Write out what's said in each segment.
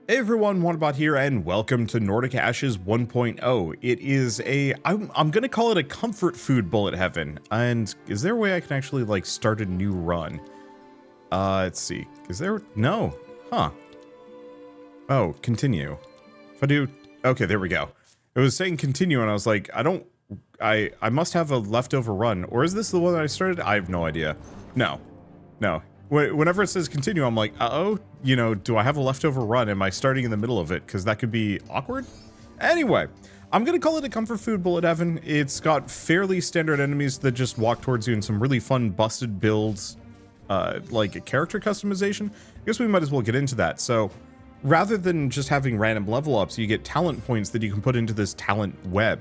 Hey everyone, Wanderbot here, and welcome to Nordic Ashes 1.0. It is I'm gonna call it a comfort food bullet heaven. And is there a way I can actually like start a new run? Let's see. Is there? No. Huh. Oh, continue. If I do, okay, there we go. It was saying continue, and I was like, I must have a leftover run, or is this the one that I started? I have no idea. No. Whenever it says continue, I'm like, uh-oh, you know, do I have a leftover run? Am I starting in the middle of it? Because that could be awkward. Anyway, I'm going to call it a comfort food bullet heaven. It's got fairly standard enemies that just walk towards you and some really fun busted builds, like a character customization. I guess we might as well get into that. So rather than just having random level ups, you get talent points that you can put into this talent web.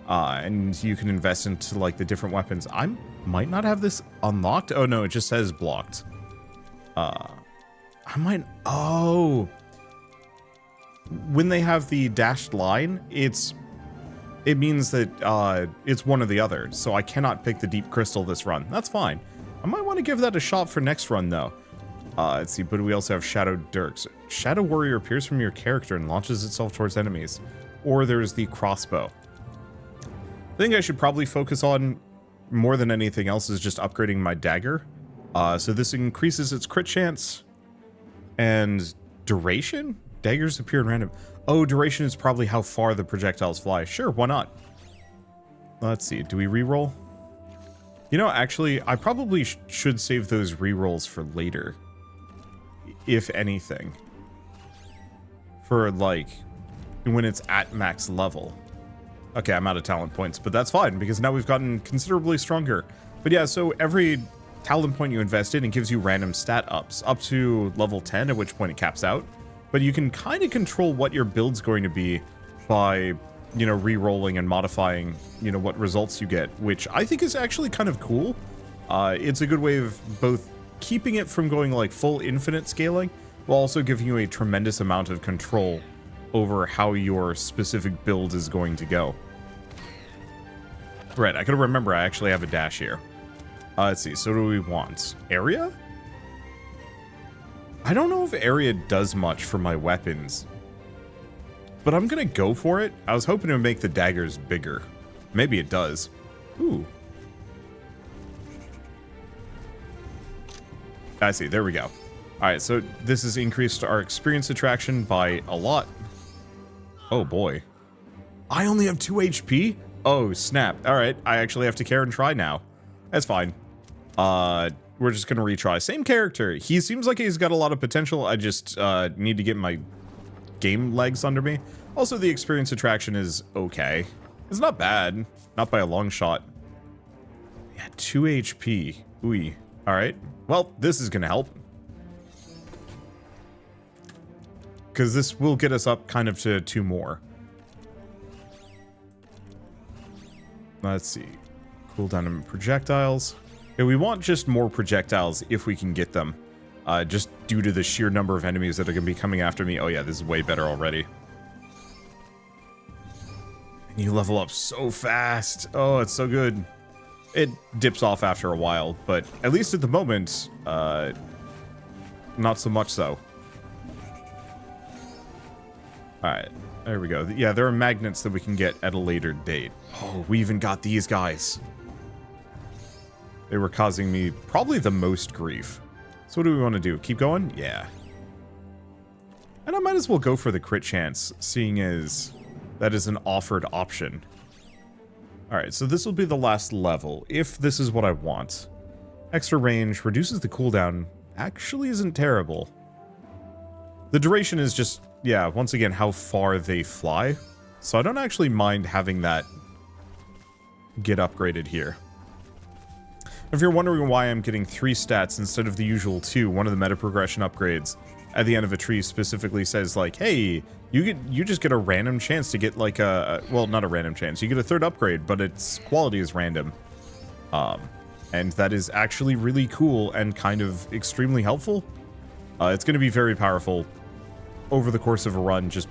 And you can invest into like the different weapons. I might not have this unlocked. Oh no, it just says blocked. Oh, when they have the dashed line, it means that it's one or the other, so I cannot pick the deep crystal this run. That's fine. I might want to give that a shot for next run though. Let's see, but we also have Shadow Dirks. Shadow Warrior appears from your character and launches itself towards enemies. Or there's the crossbow. I think I should probably focus on, more than anything else, is just upgrading my dagger. So this increases its crit chance and duration? Daggers appear in random. Oh, duration is probably how far the projectiles fly. Sure, why not? Let's see, do we reroll? You know, actually, I probably should save those rerolls for later. If anything. For, like, when it's at max level. Okay, I'm out of talent points, but that's fine, because now we've gotten considerably stronger. But yeah, so every talent point you invest in, it gives you random stat ups, up to level 10, at which point it caps out. But you can kind of control what your build's going to be by, you know, re-rolling and modifying, you know, what results you get, which I think is actually kind of cool. It's a good way of both keeping it from going like full infinite scaling, while also giving you a tremendous amount of control over how your specific build is going to go. Right, I gotta remember I actually have a dash here. Let's see, so what do we want? Area? I don't know if area does much for my weapons, but I'm gonna go for it. I was hoping to make the daggers bigger. Maybe it does. Ooh. I see, there we go. Alright, so this has increased our experience attraction by a lot. Oh boy. I only have 2 HP? Oh, snap. Alright, I actually have to care and try now. That's fine. We're just gonna retry. Same character. He seems like he's got a lot of potential. I just need to get my game legs under me. Also, the experience attraction is okay. It's not bad. Not by a long shot. Yeah, 2 HP. Ooh. Alright. Well, this is gonna help. Because this will get us up kind of to 2 more. Let's see. Cooldown and projectiles. Yeah, we want just more projectiles if we can get them. Just due to the sheer number of enemies that are going to be coming after me. Oh yeah, this is way better already. And you level up so fast. Oh, it's so good. It dips off after a while, but at least at the moment, not so much so. Alright, there we go. Yeah, there are magnets that we can get at a later date. Oh, we even got these guys. They were causing me probably the most grief. So what do we want to do? Keep going? Yeah. And I might as well go for the crit chance, seeing as that is an offered option. Alright, so this will be the last level, if this is what I want. Extra range, reduces the cooldown, actually isn't terrible. The duration is just, yeah, once again, how far they fly. So I don't actually mind having that get upgraded here. If you're wondering why I'm getting 3 stats instead of the usual 2, one of the meta progression upgrades at the end of a tree specifically says like, hey, you just get a random chance to get like well, not a random chance, you get a 3rd upgrade, but its quality is random. And that is actually really cool and kind of extremely helpful. It's going to be very powerful over the course of a run, just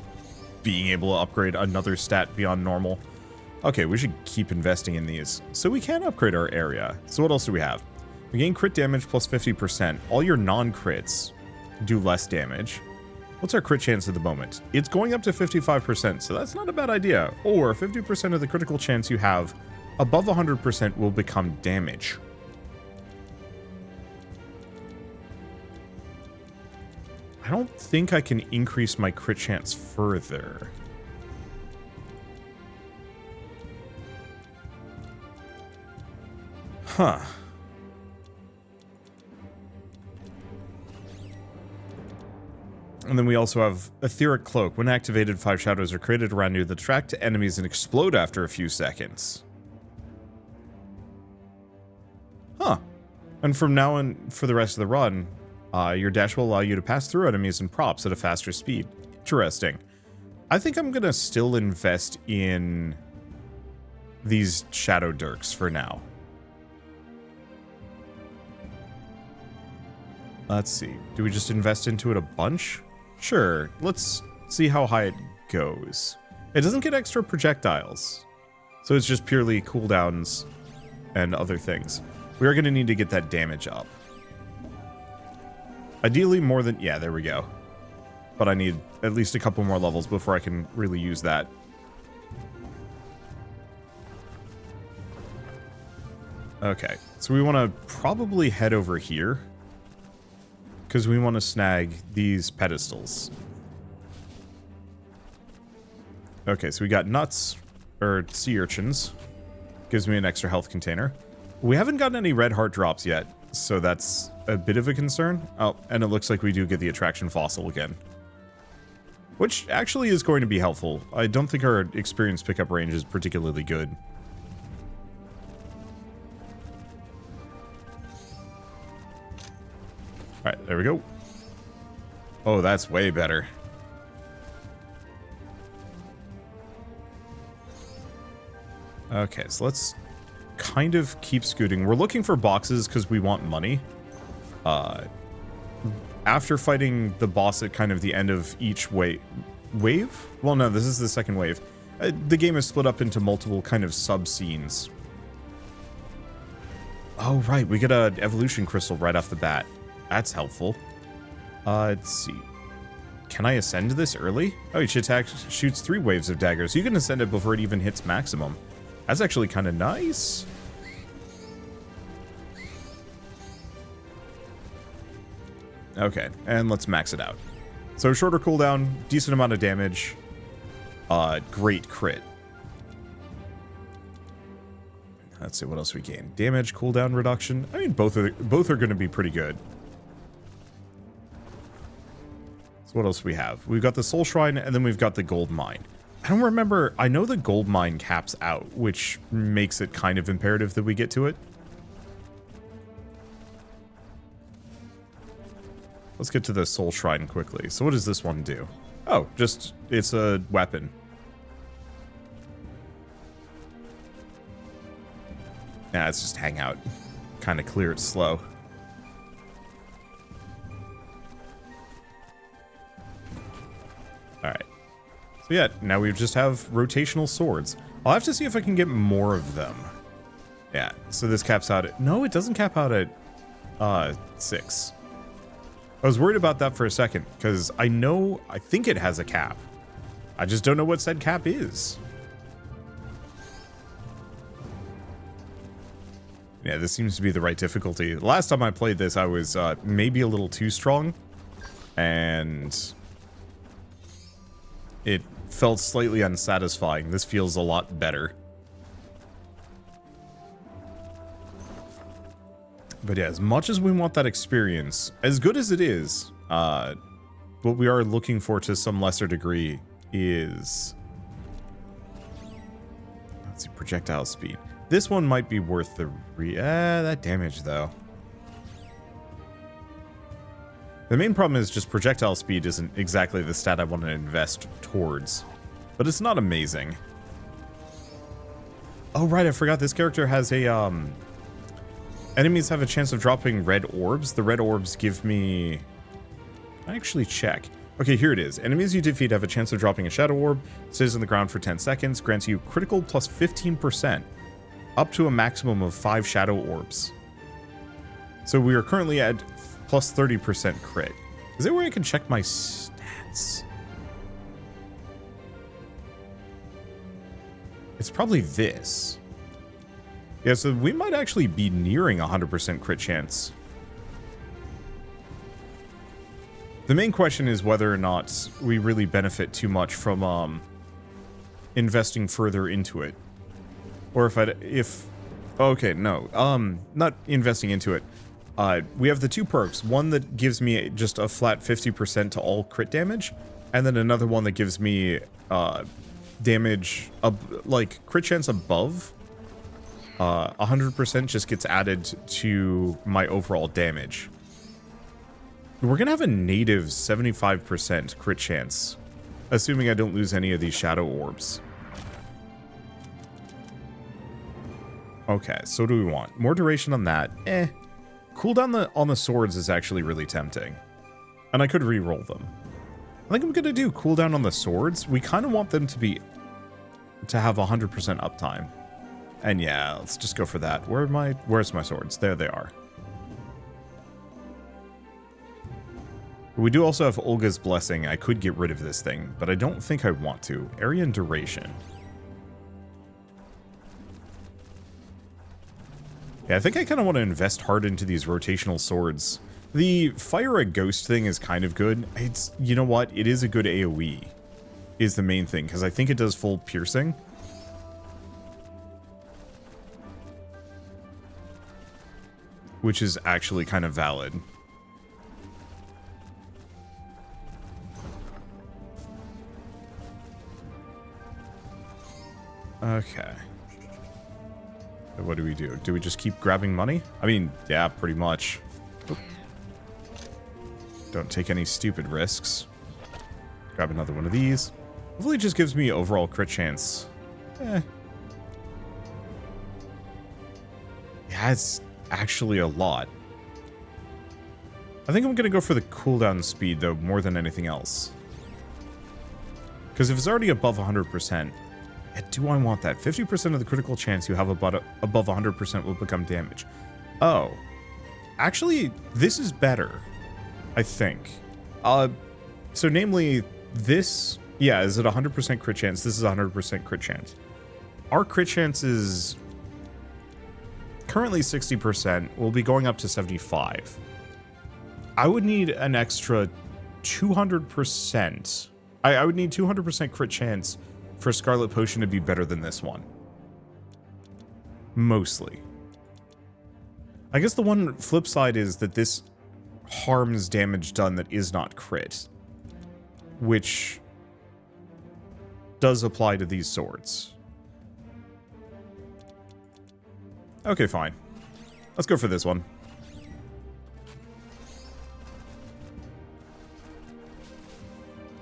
being able to upgrade another stat beyond normal. Okay, we should keep investing in these. So we can upgrade our area. So what else do we have? We gain crit damage plus 50%. All your non-crits do less damage. What's our crit chance at the moment? It's going up to 55%, so that's not a bad idea. Or 50% of the critical chance you have above 100% will become damage. I don't think I can increase my crit chance further. Huh. And then we also have Etheric Cloak. When activated, 5 shadows are created around you that attract enemies and explode after a few seconds. Huh. And from now on, for the rest of the run, your dash will allow you to pass through enemies and props at a faster speed. Interesting. I think I'm going to still invest in these Shadow Dirks for now. Let's see. Do we just invest into it a bunch? Sure. Let's see how high it goes. It doesn't get extra projectiles, so it's just purely cooldowns and other things. We are going to need to get that damage up. Ideally more than... yeah, there we go. But I need at least a couple more levels before I can really use that. Okay, so we want to probably head over here, because we want to snag these pedestals. Okay, so we got nuts, or sea urchins. Gives me an extra health container. We haven't gotten any red heart drops yet, so that's a bit of a concern. Oh, and it looks like we do get the attraction fossil again, which actually is going to be helpful. I don't think our experience pickup range is particularly good. Alright, there we go. Oh, that's way better. Okay, so let's kind of keep scooting. We're looking for boxes because we want money. After fighting the boss at kind of the end of each wave? Well, no, this is the second wave. The game is split up into multiple kind of sub-scenes. Oh, right, we get an evolution crystal right off the bat. That's helpful. Let's see. Can I ascend this early? Oh, each attack shoots 3 waves of daggers. You can ascend it before it even hits maximum. That's actually kind of nice. Okay, and let's max it out. So shorter cooldown, decent amount of damage. Great crit. Let's see what else we gain. Damage, cooldown reduction. I mean, both are going to be pretty good. So what else do we have? We've got the Soul Shrine, and then we've got the Gold Mine. I don't remember. I know the Gold Mine caps out, which makes it kind of imperative that we get to it. Let's get to the Soul Shrine quickly. So what does this one do? Oh, just, it's a weapon. Nah, it's just hang out. Kind of clear it slow. Alright. So yeah, now we just have rotational swords. I'll have to see if I can get more of them. Yeah, so this caps out at... no, it doesn't cap out at 6. I was worried about that for a second, because I think it has a cap. I just don't know what said cap is. Yeah, this seems to be the right difficulty. The last time I played this, I was maybe a little too strong, and it felt slightly unsatisfying. This feels a lot better. But yeah, as much as we want that experience, as good as it is, what we are looking for to some lesser degree is... let's see, projectile speed. This one might be worth the that damage, though. The main problem is just projectile speed isn't exactly the stat I want to invest towards. But it's not amazing. Oh, right, I forgot this character has a, enemies have a chance of dropping red orbs. The red orbs give me... I actually check. Okay, here it is. Enemies you defeat have a chance of dropping a shadow orb. Stays on the ground for 10 seconds. Grants you critical plus 15%. Up to a maximum of 5 shadow orbs. So we are currently at plus 30% crit. Is there a way I can check my stat? chance. It's probably this. Yeah, so we might actually be nearing 100% crit chance. The main question is whether or not we really benefit too much from investing further into it. Or okay, no, not investing into it. We have the two perks. One that gives me just a flat 50% to all crit damage, and then another one that gives me damage, like crit chance above 100% just gets added to my overall damage. We're gonna have a native 75% crit chance, assuming I don't lose any of these shadow orbs. Okay, so what do we want? More duration on that? Cooldown on the swords is actually really tempting. And I could re-roll them. I think I'm gonna do cooldown on the swords. We kind of want them to have 100% uptime. And yeah, let's just go for that. Where's my swords? There they are. We do also have Olga's Blessing. I could get rid of this thing, but I don't think I want to. Area and duration. Yeah, I think I kind of want to invest hard into these rotational swords. The Fire a Ghost thing is kind of good. It's, you know what? It is a good AoE, is the main thing, because I think it does full piercing. Which is actually kind of valid. Okay. What do we do? Do we just keep grabbing money? I mean, yeah, pretty much. Oop. Don't take any stupid risks. Grab another one of these. Hopefully it just gives me overall crit chance. Yeah, it's actually a lot. I think I'm going to go for the cooldown speed, though, more than anything else. Because if it's already above 100%, do I want that? 50% of the critical chance you have above 100% will become damage. Oh. Actually, this is better, I think. So namely, this, yeah, is it 100% crit chance? This is 100% crit chance. Our crit chance is currently 60%. We'll be going up to 75. I would need an extra 200%. I would need 200% crit chance for Scarlet Potion to be better than this one. Mostly. I guess the one flip side is that this harms damage done that is not crit. Which does apply to these swords. Okay, fine. Let's go for this one.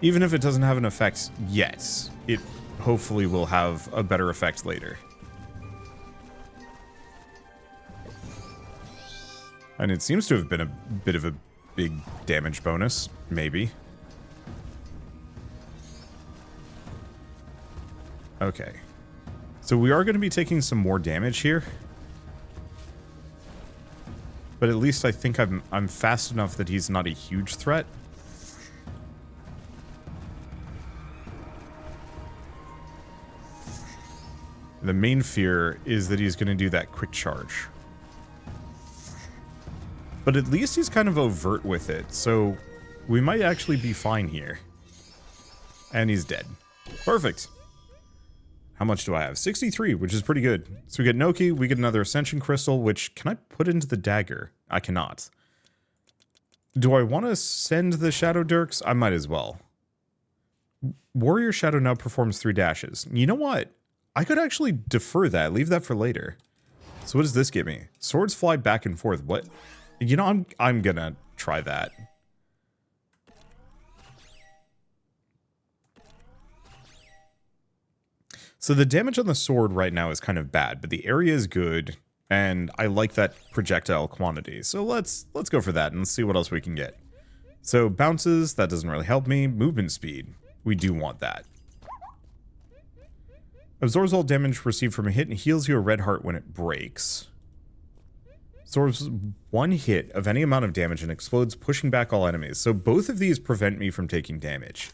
Even if it doesn't have an effect yet, it hopefully will have a better effect later. And it seems to have been a bit of a big damage bonus, maybe. Okay. So we are going to be taking some more damage here. But at least I think I'm fast enough that he's not a huge threat. The main fear is that he's going to do that quick charge. But at least he's kind of overt with it, so we might actually be fine here. And he's dead. Perfect. How much do I have? 63, which is pretty good. So we get Noki, we get another Ascension Crystal, which can I put into the dagger? I cannot. Do I want to send the Shadow Dirks? I might as well. Warrior Shadow now performs 3 dashes. You know what? I could actually defer that, leave that for later. So what does this give me? Swords fly back and forth. What? You know, I'm gonna try that. So the damage on the sword right now is kind of bad, but the area is good, and I like that projectile quantity. So let's go for that and see what else we can get. So bounces, that doesn't really help me. Movement speed, we do want that. Absorbs all damage received from a hit and heals you a red heart when it breaks. Absorbs 1 hit of any amount of damage and explodes, pushing back all enemies. So both of these prevent me from taking damage.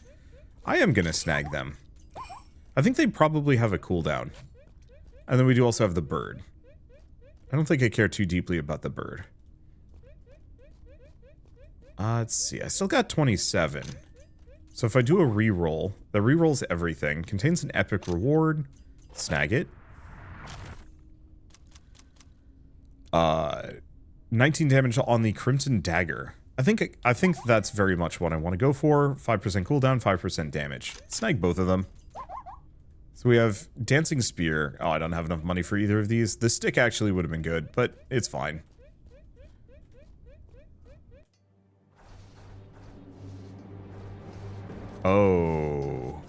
I am gonna snag them. I think they probably have a cooldown. And then we do also have the bird. I don't think I care too deeply about the bird. Let's see. I still got 27. So if I do a reroll, that rerolls everything. Contains an epic reward. Snag it. 19 damage on the Crimson Dagger. I think that's very much what I want to go for. 5% cooldown, 5% damage. Snag both of them. So we have Dancing Spear. Oh, I don't have enough money for either of these. The stick actually would have been good, but it's fine. Oh.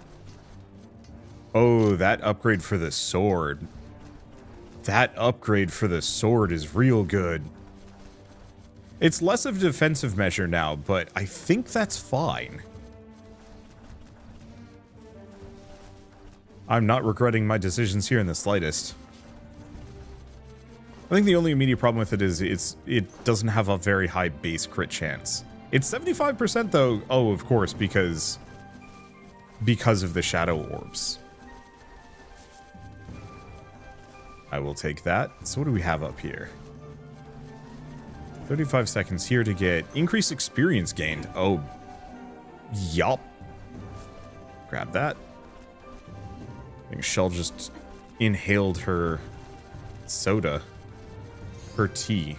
Oh, that upgrade for the sword. That upgrade for the sword is real good. It's less of a defensive measure now, but I think that's fine. I'm not regretting my decisions here in the slightest. I think the only immediate problem with it is it doesn't have a very high base crit chance. It's 75% though. Oh, of course, because of the shadow orbs. I will take that. So what do we have up here? 35 seconds here to get increased experience gained. Oh, yup. Grab that. I think Shell just inhaled her soda. Her tea.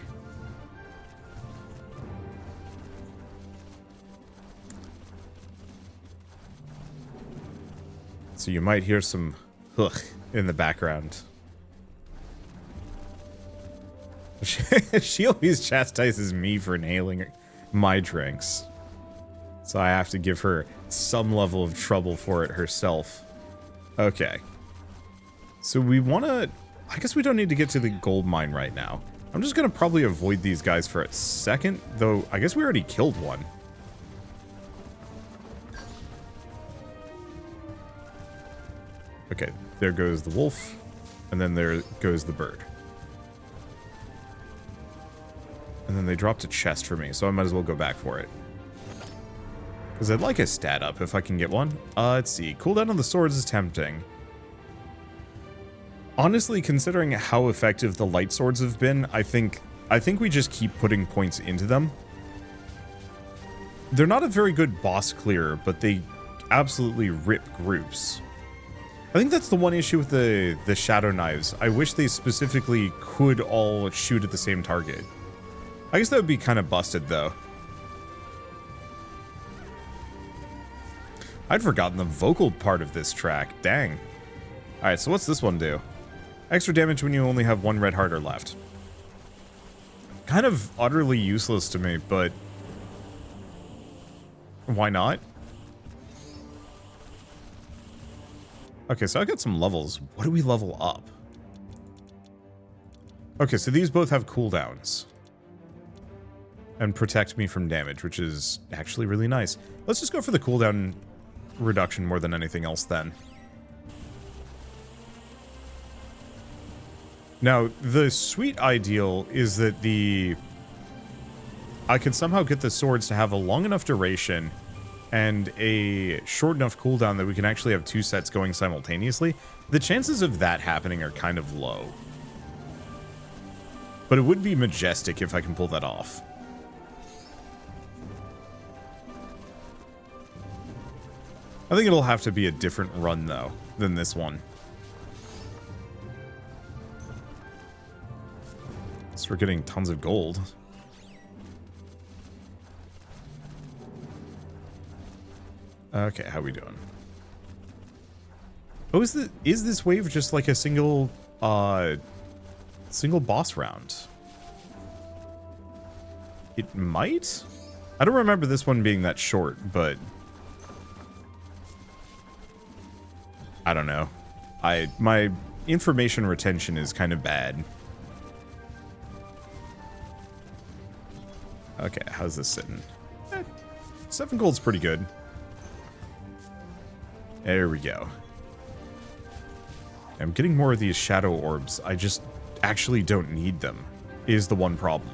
So you might hear some ugh in the background. She always chastises me for inhaling my drinks. So I have to give her some level of trouble for it herself. Okay. So we want to... I guess we don't need to get to the gold mine right now. I'm just going to probably avoid these guys for a second. Though, I guess we already killed one. Okay, there goes the wolf. And then there goes the bird. And then they dropped a chest for me, so I might as well go back for it. Because I'd like a stat up if I can get one. Let's see. Cooldown on the swords is tempting. Honestly, considering how effective the light swords have been, I think we just keep putting points into them. They're not a very good boss clear, but they absolutely rip groups. I think that's the one issue with the shadow knives. I wish they specifically could all shoot at the same target. I guess that would be kind of busted, though. I'd forgotten the vocal part of this track. Dang. Alright, so what's this one do? Extra damage when you only have 1 red heart left. Kind of utterly useless to me, but... why not? Okay, so I got some levels. What do we level up? Okay, so these both have cooldowns. And protect me from damage, which is actually really nice. Let's just go for the cooldown reduction more than anything else then. Now, the sweet ideal is that I could somehow get the swords to have a long enough duration and a short enough cooldown that we can actually have 2 sets going simultaneously. The chances of that happening are kind of low. But it would be majestic if I can pull that off. I think it'll have to be a different run, though, than this one. So we're getting tons of gold. Okay, how we doing? Oh, is this wave just like a single boss round? It might? I don't remember this one being that short, but... I don't know. My information retention is kind of bad. Okay, how's this sitting? 7 gold's pretty good. There we go. I'm getting more of these shadow orbs. I just actually don't need them. is the one problem.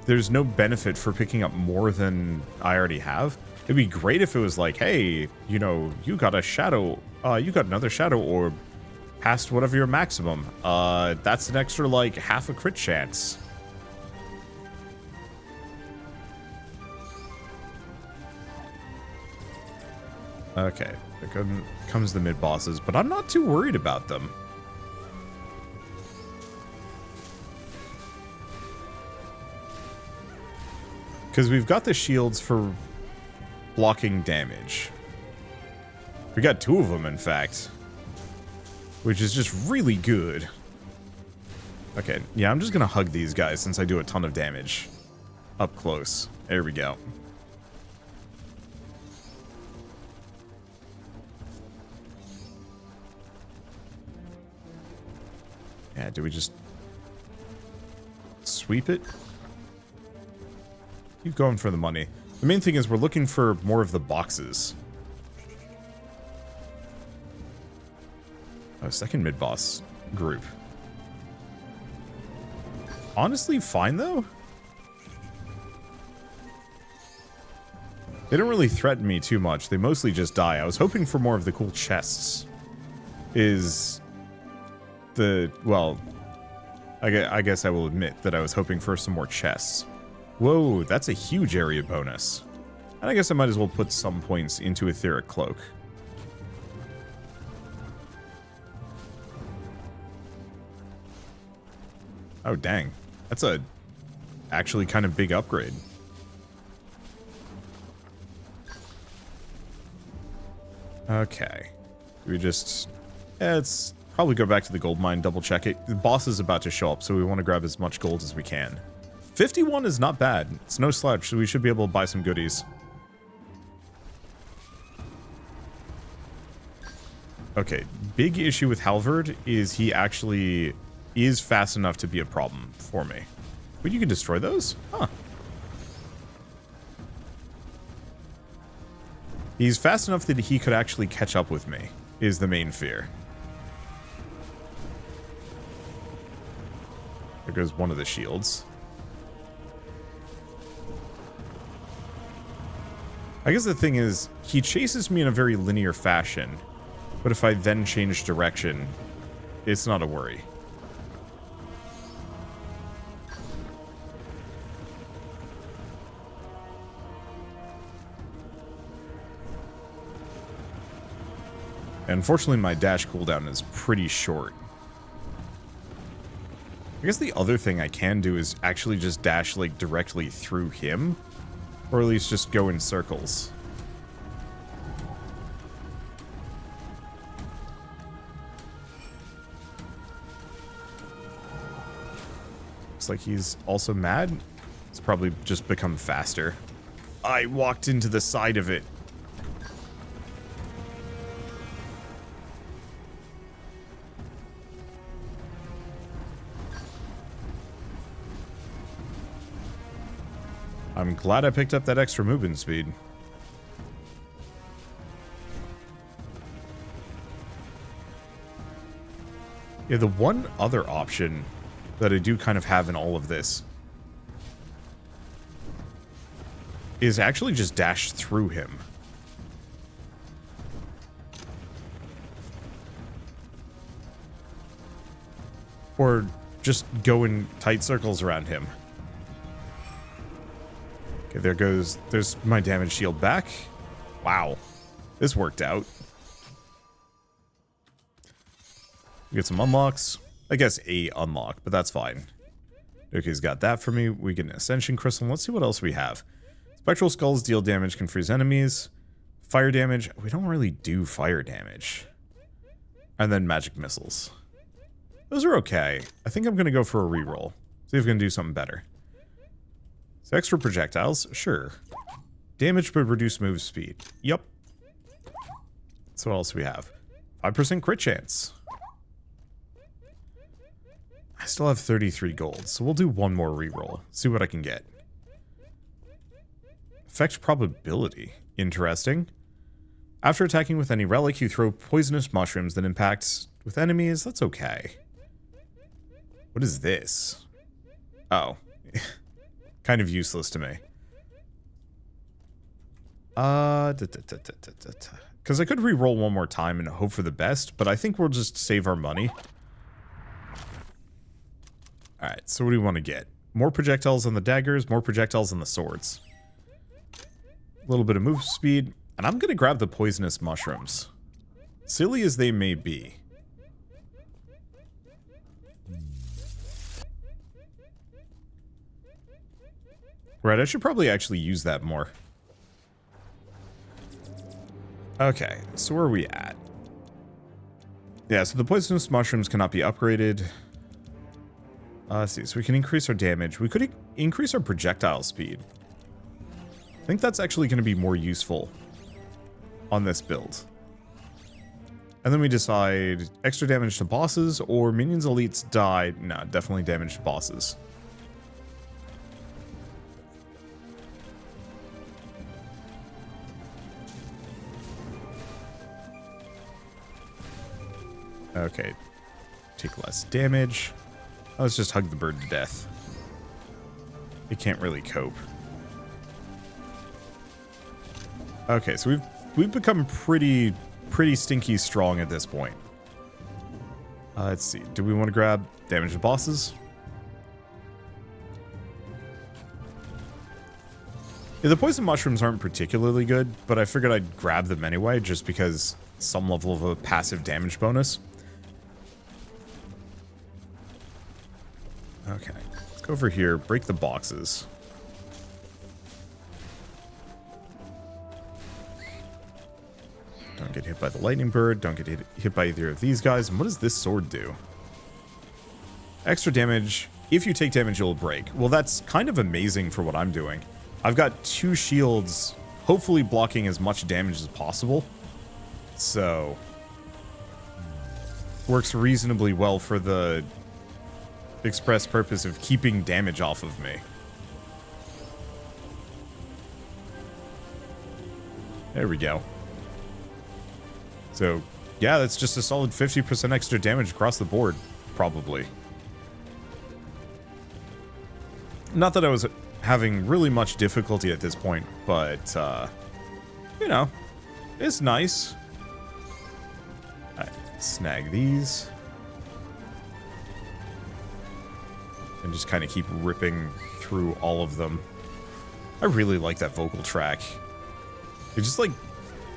There's no benefit for picking up more than I already have. It'd be great if it was like, hey, you know, you got a shadow, you got another shadow orb past whatever your maximum. That's an extra, like, half a crit chance. Okay, there comes the mid-bosses, but I'm not too worried about them. Because we've got the shields for blocking damage. We got 2 of them, in fact. Which is just really good. Okay, yeah, I'm just gonna hug these guys since I do a ton of damage. Up close. There we go. Yeah, do we just sweep it? Keep going for the money. The main thing is we're looking for more of the boxes. Oh, second mid-boss group. Honestly, fine though. They don't really threaten me too much. They mostly just die. I was hoping for more of the cool chests. Well, I guess I will admit that I was hoping for some more chests. Whoa, that's a huge area bonus. And I guess I might as well put some points into Etheric Cloak. Oh, dang. That's a actually kind of big upgrade. Okay. We just... let's probably go back to the gold mine, double check it. The boss is about to show up, so we want to grab as much gold as we can. 51 is not bad. It's no slouch, so we should be able to buy some goodies. Okay, big issue with Halvard is he actually is fast enough to be a problem for me. Wait, you can destroy those? Huh. He's fast enough that he could actually catch up with me, is the main fear. There goes one of the shields. I guess the thing is, he chases me in a very linear fashion, but if I then change direction, it's not a worry. Unfortunately, my dash cooldown is pretty short. I guess the other thing I can do is actually just dash, like, directly through him. Or at least just go in circles. Looks like he's also mad. It's probably just become faster. I walked into the side of it. I'm glad I picked up that extra movement speed. Yeah, the one other option that I do kind of have in all of this is actually just dash through him. Or just go in tight circles around him. Okay, there's my damage shield back. Wow. This worked out. We get some unlocks. I guess a unlock, but that's fine. Okay, he's got that for me. We get an Ascension Crystal. Let's see what else we have. Spectral Skulls deal damage, can freeze enemies. Fire damage. We don't really do fire damage. And then magic missiles. Those are okay. I think I'm going to go for a reroll. See if we can do something better. So extra projectiles, sure. Damage but reduce move speed. Yup. So what else do we have? 5% crit chance. I still have 33 gold, so we'll do one more reroll. See what I can get. Effect probability. Interesting. After attacking with any relic, you throw poisonous mushrooms that impacts with enemies. That's okay. What is this? Oh. Kind of useless to me. Because I could re-roll one more time and hope for the best, but I think we'll just save our money. Alright, so what do we want to get? More projectiles on the daggers, more projectiles on the swords. A little bit of move speed, and I'm going to grab the poisonous mushrooms. Silly as they may be. Right, I should probably actually use that more. Okay, so where are we at? Yeah, so the poisonous mushrooms cannot be upgraded. Let's see, so we can increase our damage. We could increase our projectile speed. I think that's actually going to be more useful on this build. And then we decide extra damage to bosses or minions elites die. No, definitely damage to bosses. Okay, take less damage. Let's just hug the bird to death. It can't really cope. Okay, so we've become pretty stinky strong at this point. Let's see. Do we want to grab damage to bosses? Yeah, the poison mushrooms aren't particularly good, but I figured I'd grab them anyway, just because some level of a passive damage bonus. Okay, let's go over here, break the boxes. Don't get hit by the lightning bird, don't get hit by either of these guys. And what does this sword do? Extra damage. If you take damage, you'll break. Well, that's kind of amazing for what I'm doing. I've got 2 shields, hopefully blocking as much damage as possible. So, works reasonably well for the express purpose of keeping damage off of me. There we go. So, yeah, that's just a solid 50% extra damage across the board, probably. Not that I was having really much difficulty at this point, but, you know, it's nice. Alright, snag these. And just kind of keep ripping through all of them. I really like that vocal track. It just, like,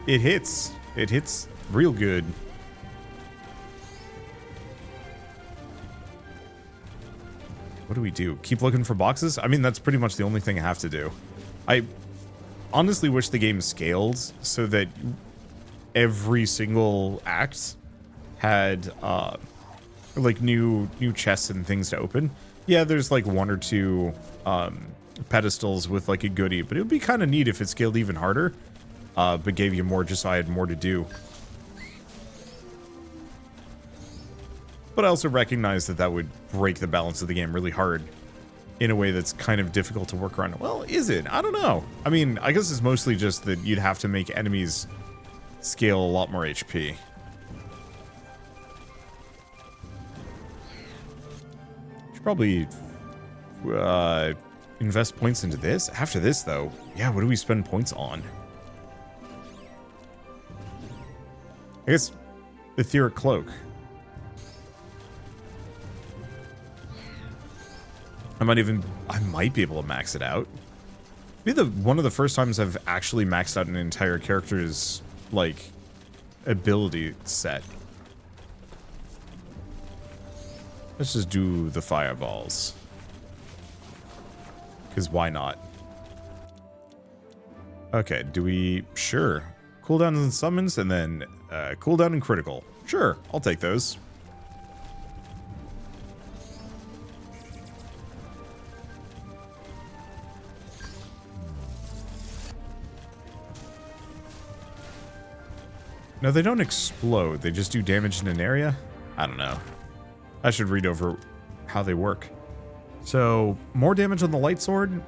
it hits. It hits real good. What do we do? Keep looking for boxes? I mean, that's pretty much the only thing I have to do. I honestly wish the game scaled so that every single act had, like, new chests and things to open. Yeah, there's like 1 or 2 pedestals with like a goodie, but it would be kind of neat if it scaled even harder, but gave you more just so I had more to do. But I also recognize that that would break the balance of the game really hard in a way that's kind of difficult to work around. Well, is it? I don't know. I mean, I guess it's mostly just that you'd have to make enemies scale a lot more HP. Probably invest points into this. After this, though, yeah, what do we spend points on? I guess Etheric Cloak. I might be able to max it out. Maybe one of the first times I've actually maxed out an entire character's, like, ability set. Let's just do the fireballs. Because why not? Okay, do we... Sure. Cooldowns and summons, and then cooldown and critical. Sure, I'll take those. No, they don't explode. They just do damage in an area? I don't know. I should read over how they work. So, more damage on the light sword.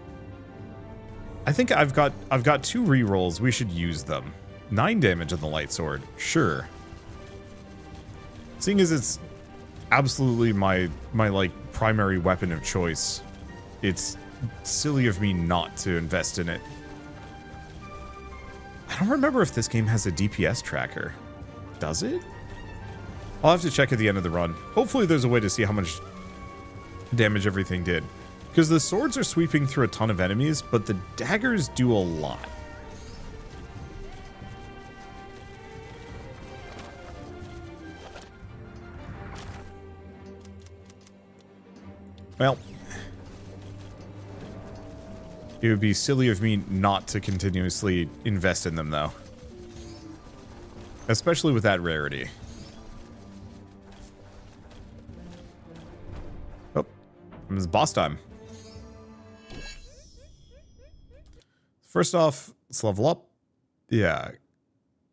I think I've got 2 rerolls. We should use them. 9 damage on the light sword. Sure. Seeing as it's absolutely my like primary weapon of choice. it's silly of me not to invest in it. I don't remember if this game has a DPS tracker. Does it? I'll have to check at the end of the run. Hopefully there's a way to see how much damage everything did. Because the swords are sweeping through a ton of enemies, but the daggers do a lot. Well, it would be silly of me not to continuously invest in them, though. Especially with that rarity. Oh, it's boss time. First off, let's level up. Yeah.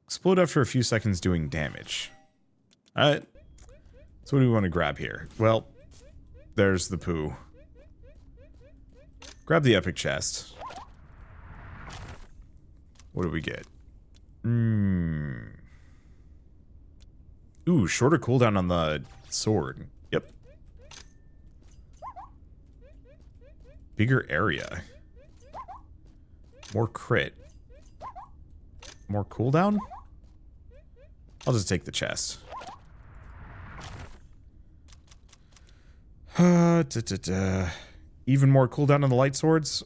Explode after a few seconds doing damage. Alright. So what do we want to grab here? Well, there's the poo. Grab the epic chest. What do we get? Ooh, shorter cooldown on the sword. Yep. Bigger area. More crit. More cooldown? I'll just take the chest. Even more cooldown on the light swords.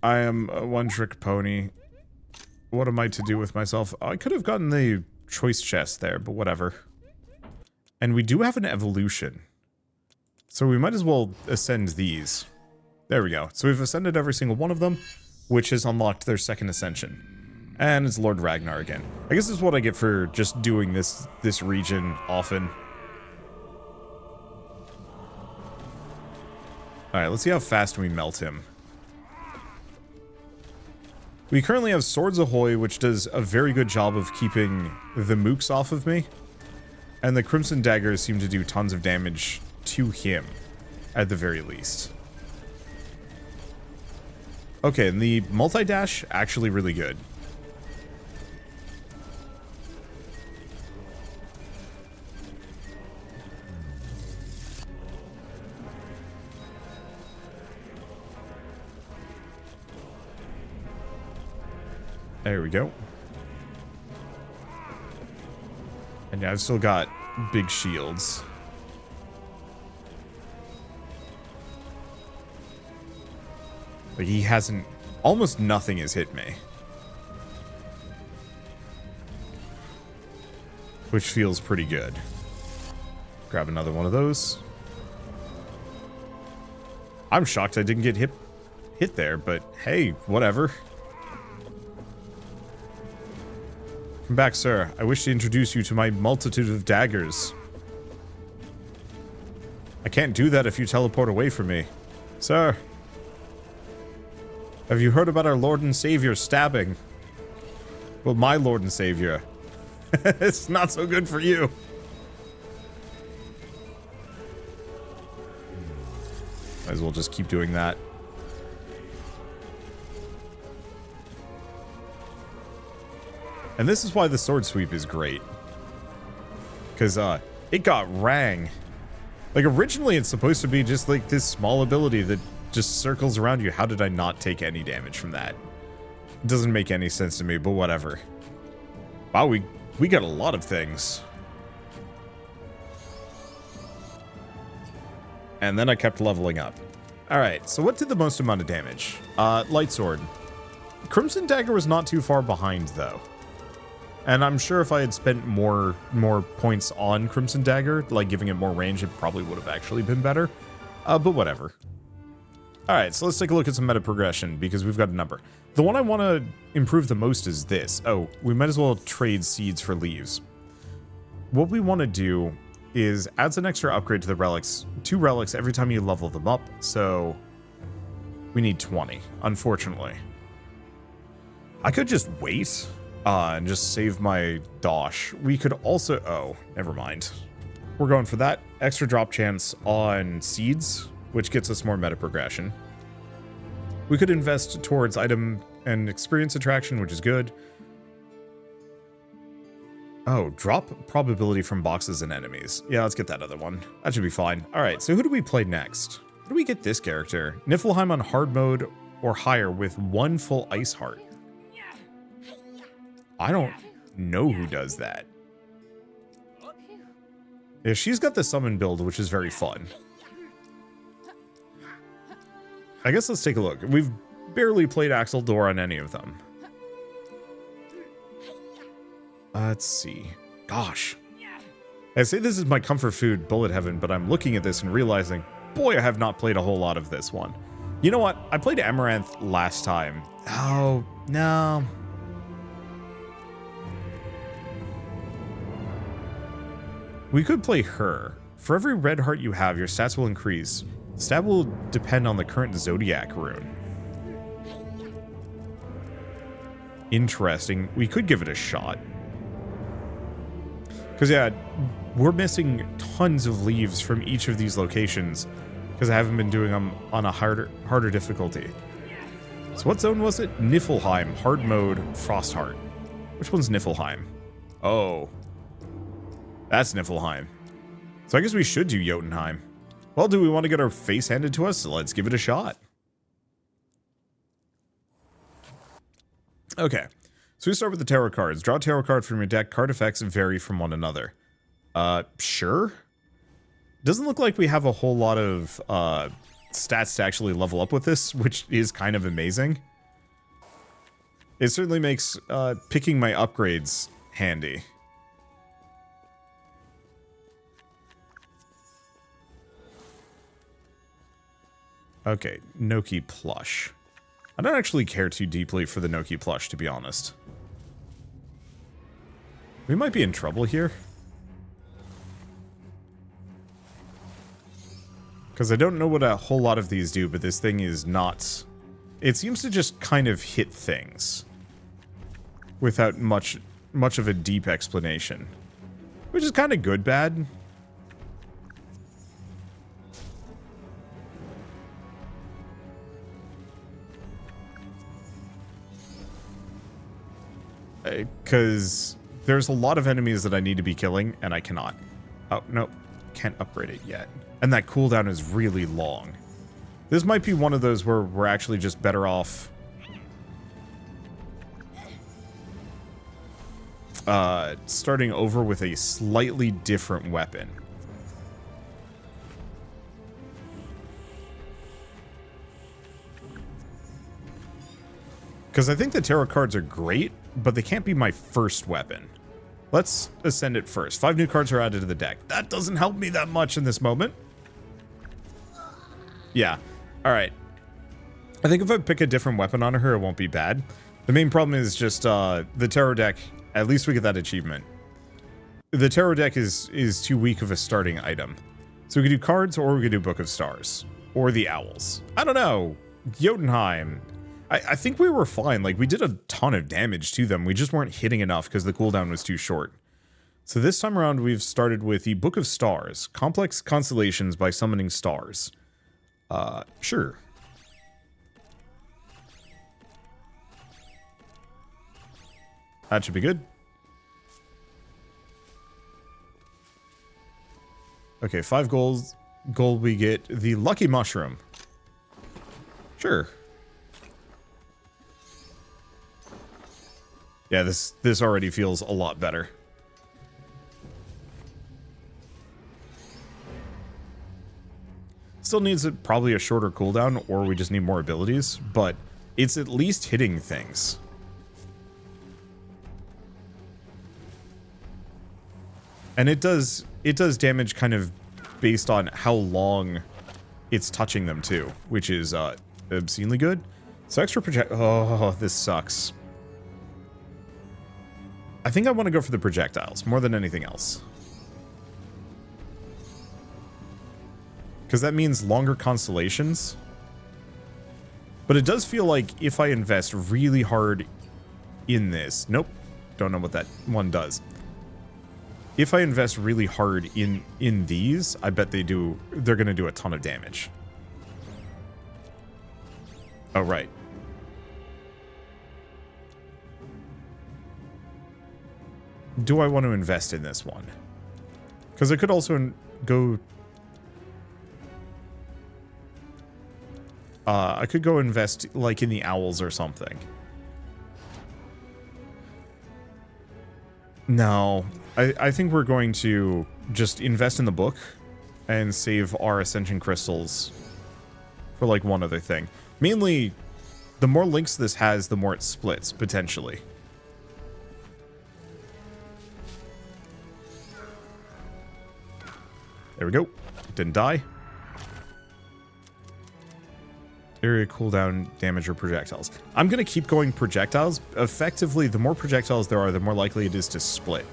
I am a one-trick pony. What am I to do with myself? I could have gotten the choice chest there, but whatever. And we do have an evolution. So we might as well ascend these. There we go. So we've ascended every single one of them, which has unlocked their second ascension. And it's Lord Ragnar again. I guess this is what I get for just doing this region often. Alright, let's see how fast we melt him. We currently have Swords Ahoy, which does a very good job of keeping the mooks off of me. And the Crimson Daggers seem to do tons of damage to him, at the very least. Okay, and the multi-dash, actually really good. There we go. And yeah, I've still got big shields. Like, he hasn't... Almost nothing has hit me. Which feels pretty good. Grab another one of those. I'm shocked I didn't get hit there, but hey, whatever. Come back, sir. I wish to introduce you to my multitude of daggers. I can't do that if you teleport away from me. Sir. Have you heard about our Lord and Savior stabbing? Well, my Lord and Savior. It's not so good for you. Might as well just keep doing that. And this is why the sword sweep is great. Because, it got rang. Like, originally it's supposed to be just, like, this small ability that just circles around you. How did I not take any damage from that? It doesn't make any sense to me, but whatever. Wow, we got a lot of things. And then I kept leveling up. Alright, so what did the most amount of damage? Light sword. Crimson Dagger was not too far behind, though. And I'm sure if I had spent more points on Crimson Dagger, like giving it more range, it probably would have actually been better. But whatever. Alright, so let's take a look at some meta progression, because we've got a number. The one I want to improve the most is this. Oh, we might as well trade seeds for leaves. What we want to do is adds an extra upgrade to the relics. 2 relics every time you level them up, so we need 20, unfortunately. I could just wait and just save my dosh. We could also... Oh, never mind. We're going for that extra drop chance on seeds, which gets us more meta progression. We could invest towards item and experience attraction, which is good. Oh, drop probability from boxes and enemies. Yeah, let's get that other one. That should be fine. All right, so who do we play next? How do we get this character? Niflheim on hard mode or higher with 1 full ice heart. I don't know who does that. Yeah, she's got the summon build, which is very fun. I guess let's take a look. We've barely played Axel Door on any of them. Let's see. Gosh. I say this is my comfort food, Bullet Heaven, but I'm looking at this and realizing, boy, I have not played a whole lot of this one. You know what? I played Amaranth last time. Oh, no. We could play her. For every red heart you have, your stats will increase. Stat will depend on the current Zodiac rune. Interesting. We could give it a shot. Because, yeah, we're missing tons of leaves from each of these locations because I haven't been doing them on a harder difficulty. So what zone was it? Niflheim, hard mode, Frostheart. Which one's Niflheim? Oh. That's Niflheim. So I guess we should do Jotunheim. Well, do we want to get our face handed to us? So let's give it a shot. Okay. So we start with the tarot cards. Draw a tarot card from your deck. Card effects vary from one another. Sure. Doesn't look like we have a whole lot of stats to actually level up with this, which is kind of amazing. It certainly makes picking my upgrades handy. Okay, Noki plush. I don't actually care too deeply for the Noki plush, to be honest. We might be in trouble here. Because I don't know what a whole lot of these do, but this thing is not... It seems to just kind of hit things. Without much of a deep explanation. Which is kind of good, bad. Because there's a lot of enemies that I need to be killing, and I cannot. Oh, no. Can't upgrade it yet. And that cooldown is really long. This might be one of those where we're actually just better off... starting over with a slightly different weapon. Because I think the tarot cards are great, but they can't be my first weapon. Let's ascend it first. 5 new cards are added to the deck. That doesn't help me that much in this moment. Yeah. Alright. I think if I pick a different weapon on her, it won't be bad. The main problem is just the tarot deck. At least we get that achievement. The tarot deck is too weak of a starting item. So we could do cards, or we could do Book of Stars. Or the Owls. I don't know. Jotunheim. I think we were fine. Like, we did a ton of damage to them. We just weren't hitting enough because the cooldown was too short. So this time around, we've started with the Book of Stars. Complex constellations by summoning stars. Sure. That should be good. Okay, 5 gold we get the Lucky Mushroom. Sure. Yeah, this already feels a lot better. Still needs probably a shorter cooldown, or we just need more abilities, but it's at least hitting things. And it does damage kind of based on how long it's touching them too, which is obscenely good. So extra project. Oh, this sucks. I think I want to go for the projectiles more than anything else. Because that means longer constellations. But it does feel like if I invest really hard in this... Nope. Don't know what that one does. If I invest really hard in these, I bet they're going to do a ton of damage. Oh, right. do I want to invest in this one? Because I could also go... I could go invest, like, in the owls or something. No. I think we're going to just invest in the book and save our ascension crystals for, like, one other thing. Mainly, the more links this has, the more it splits, potentially. There we go. Didn't die. Area cooldown, damage, or projectiles. I'm going to keep going projectiles. Effectively, the more projectiles there are, the more likely it is to split.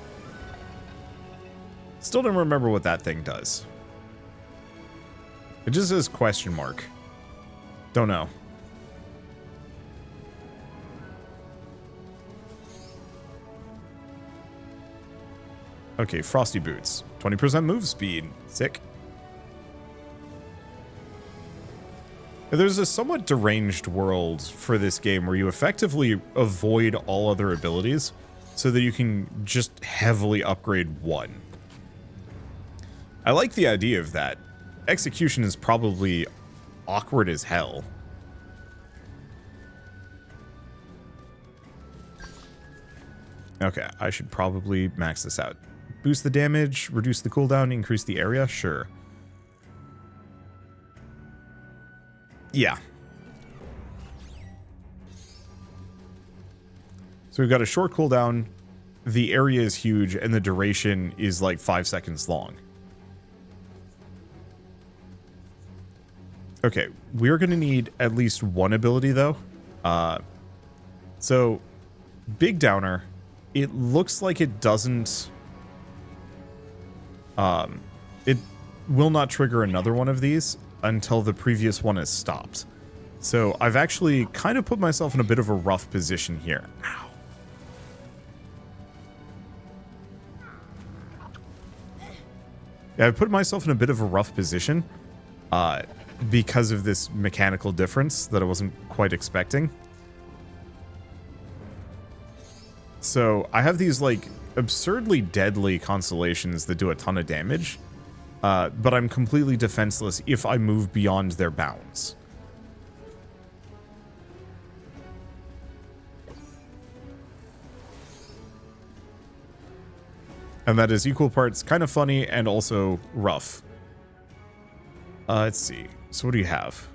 Still don't remember what that thing does. It just says question mark. Don't know. Okay, Frosty Boots. 20% move speed. Sick. There's a somewhat deranged world for this game where you effectively avoid all other abilities so that you can just heavily upgrade one. I like the idea of that. Execution is probably awkward as hell. Okay, I should probably max this out. Boost the damage, reduce the cooldown, increase the area? Sure. Yeah. So we've got a short cooldown, the area is huge, and the duration is like 5 seconds long. Okay, we're going to need at least one ability, though. So, Big Downer, it looks like it doesn't... it will not trigger another one of these until the previous one is stopped. So, I've actually kind of put myself in a bit of a rough position here. Ow. Yeah, I've put myself in a bit of a rough position. Because of this mechanical difference that I wasn't quite expecting. So, I have these, like, absurdly deadly constellations that do a ton of damage, but I'm completely defenseless if I move beyond their bounds. And that is equal parts kind of funny and also rough. Let's see. So what do you have?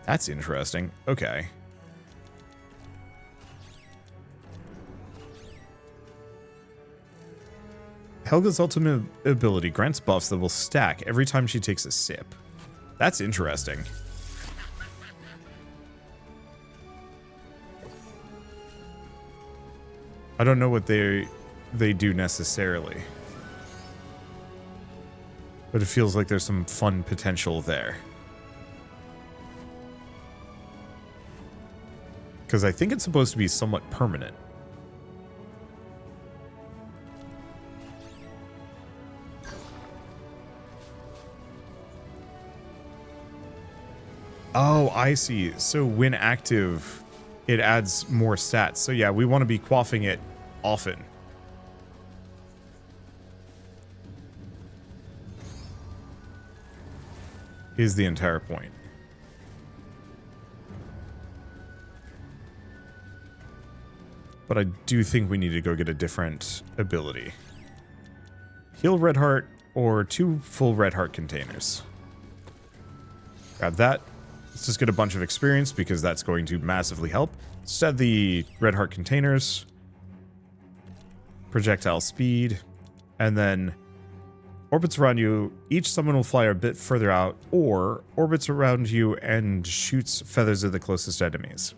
That's interesting. Okay. Helga's ultimate ability grants buffs that will stack every time she takes a sip. That's interesting. I don't know what they do necessarily. But it feels like there's some fun potential there. Because I think it's supposed to be somewhat permanent. Oh, I see. So when active, it adds more stats. So yeah, we want to be quaffing it often. Is the entire point. But I do think we need to go get a different ability. Heal red heart or 2 full red heart containers. Grab that. Let's just get a bunch of experience because that's going to massively help. Let's add the red heart containers. Projectile speed. And then orbits around you, each summon will fly a bit further out, or orbits around you and shoots feathers at the closest enemies.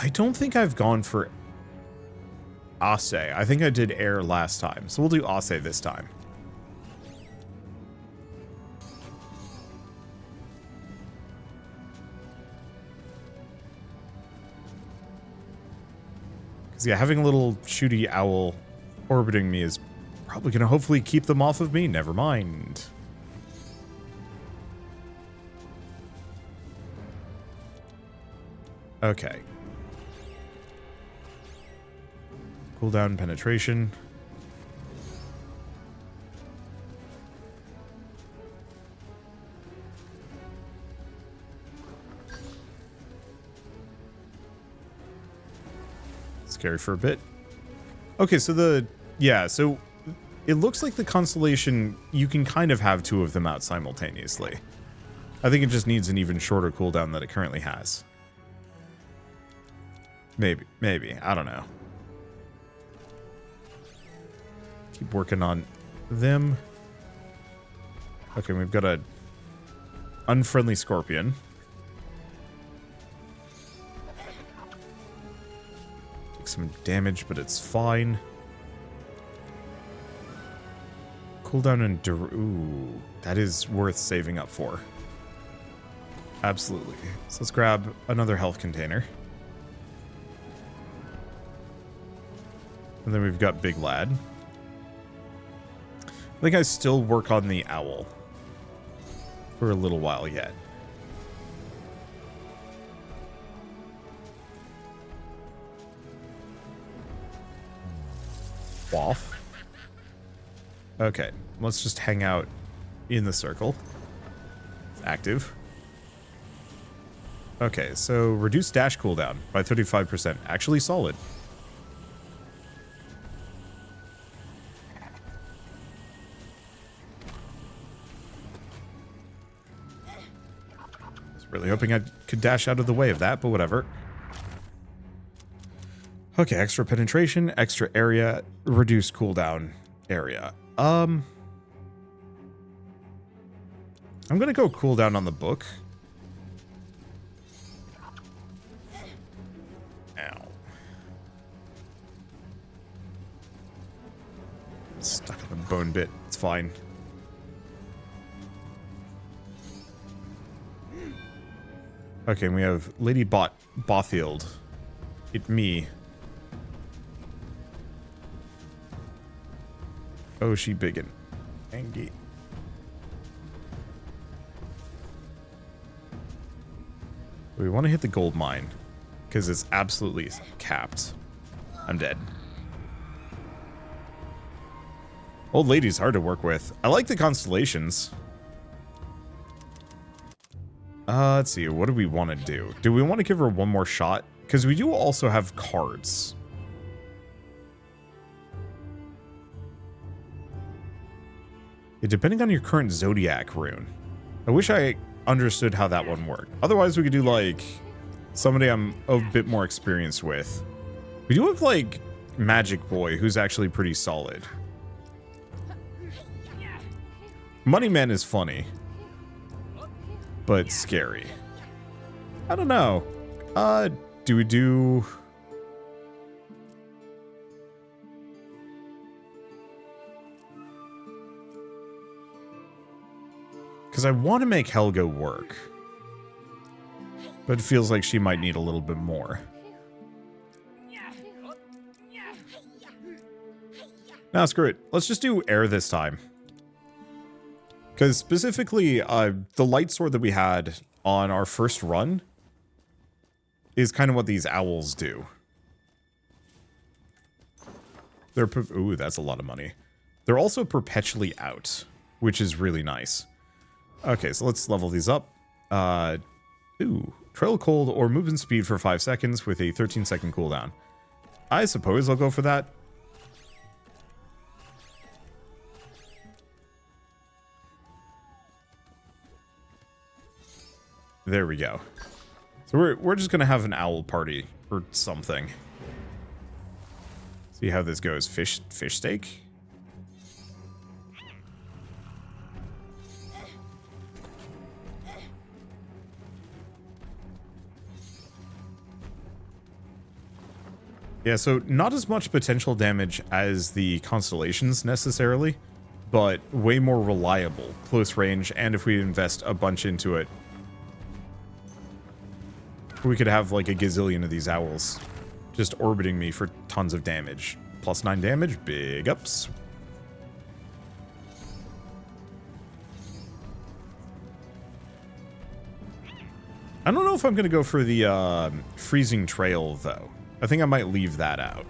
I don't think I've gone for Ase. I think I did air last time, so we'll do Ase this time. Yeah, having a little shooty owl orbiting me is probably going to hopefully keep them off of me. Never mind. Okay. Cooldown penetration. Scary for a bit. Okay, so so it looks like the constellation, you can kind of have two of them out simultaneously. I think it just needs an even shorter cooldown than it currently has. Maybe. I don't know. Keep working on them. Okay, we've got a unfriendly scorpion. Take some damage, but it's fine. Cooldown and ooh, that is worth saving up for. Absolutely. So let's grab another health container. And then we've got Big Lad. I think I still work on the owl for a little while yet. Waff. Okay, let's just hang out in the circle. It's active. Okay, so reduce dash cooldown by 35%. Actually solid. Really hoping I could dash out of the way of that, but whatever. Okay, extra penetration, extra area, reduce cooldown area. I'm gonna go cooldown on the book. Ow. Stuck in the bone bit. It's fine. Okay, and we have Lady Bothield. It me. Oh, she biggin. Angie. We want to hit the gold mine, because it's absolutely capped. I'm dead. Old lady's hard to work with. I like the constellations. Let's see, what do we want to do? Do we want to give her one more shot? Because we do also have cards. Yeah, depending on your current zodiac rune. I wish I understood how that one worked. Otherwise, we could do, like, somebody I'm a bit more experienced with. We do have, like, Magic Boy, who's actually pretty solid. Moneyman is funny. But scary. I don't know. Do we do... Because I want to make Helga work. But it feels like she might need a little bit more. Nah, screw it. Let's just do air this time. Because specifically, the light sword that we had on our first run is kind of what these owls do. They're... Ooh, that's a lot of money. They're also perpetually out, which is really nice. Okay, so let's level these up. Ooh, trail cold or movement speed for 5 seconds with a 13-second cooldown. I suppose I'll go for that. There we go. So we're just gonna have an owl party or something. See how this goes. Fish steak? Yeah, so not as much potential damage as the constellations necessarily, but way more reliable, close range, and if we invest a bunch into it, we could have like a gazillion of these owls just orbiting me for tons of damage. Plus 9 damage, big ups. I don't know if I'm going to go for the freezing trail, though. I think I might leave that out.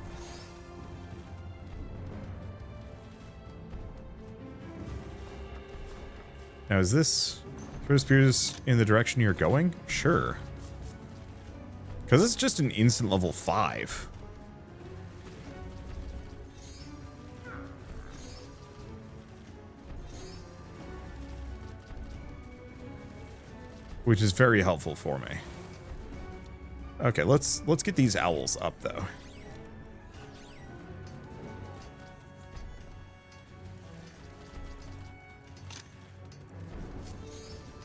Now, is this throw spears in the direction you're going? Sure. Because it's just an instant level 5. Which is very helpful for me. Okay, let's get these owls up though.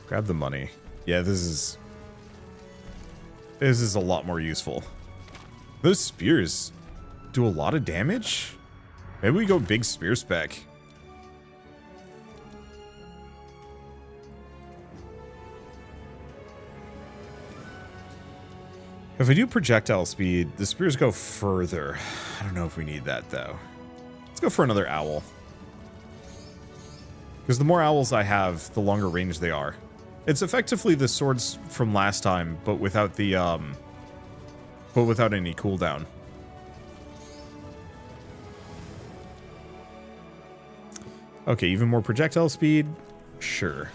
Grab the money. Yeah, this is a lot more useful. Those spears do a lot of damage. Maybe we go big spear spec. If I do projectile speed, the spears go further. I don't know if we need that, though. Let's go for another owl. Because the more owls I have, the longer range they are. It's effectively the swords from last time, but without the, but without any cooldown. Okay, even more projectile speed? Sure.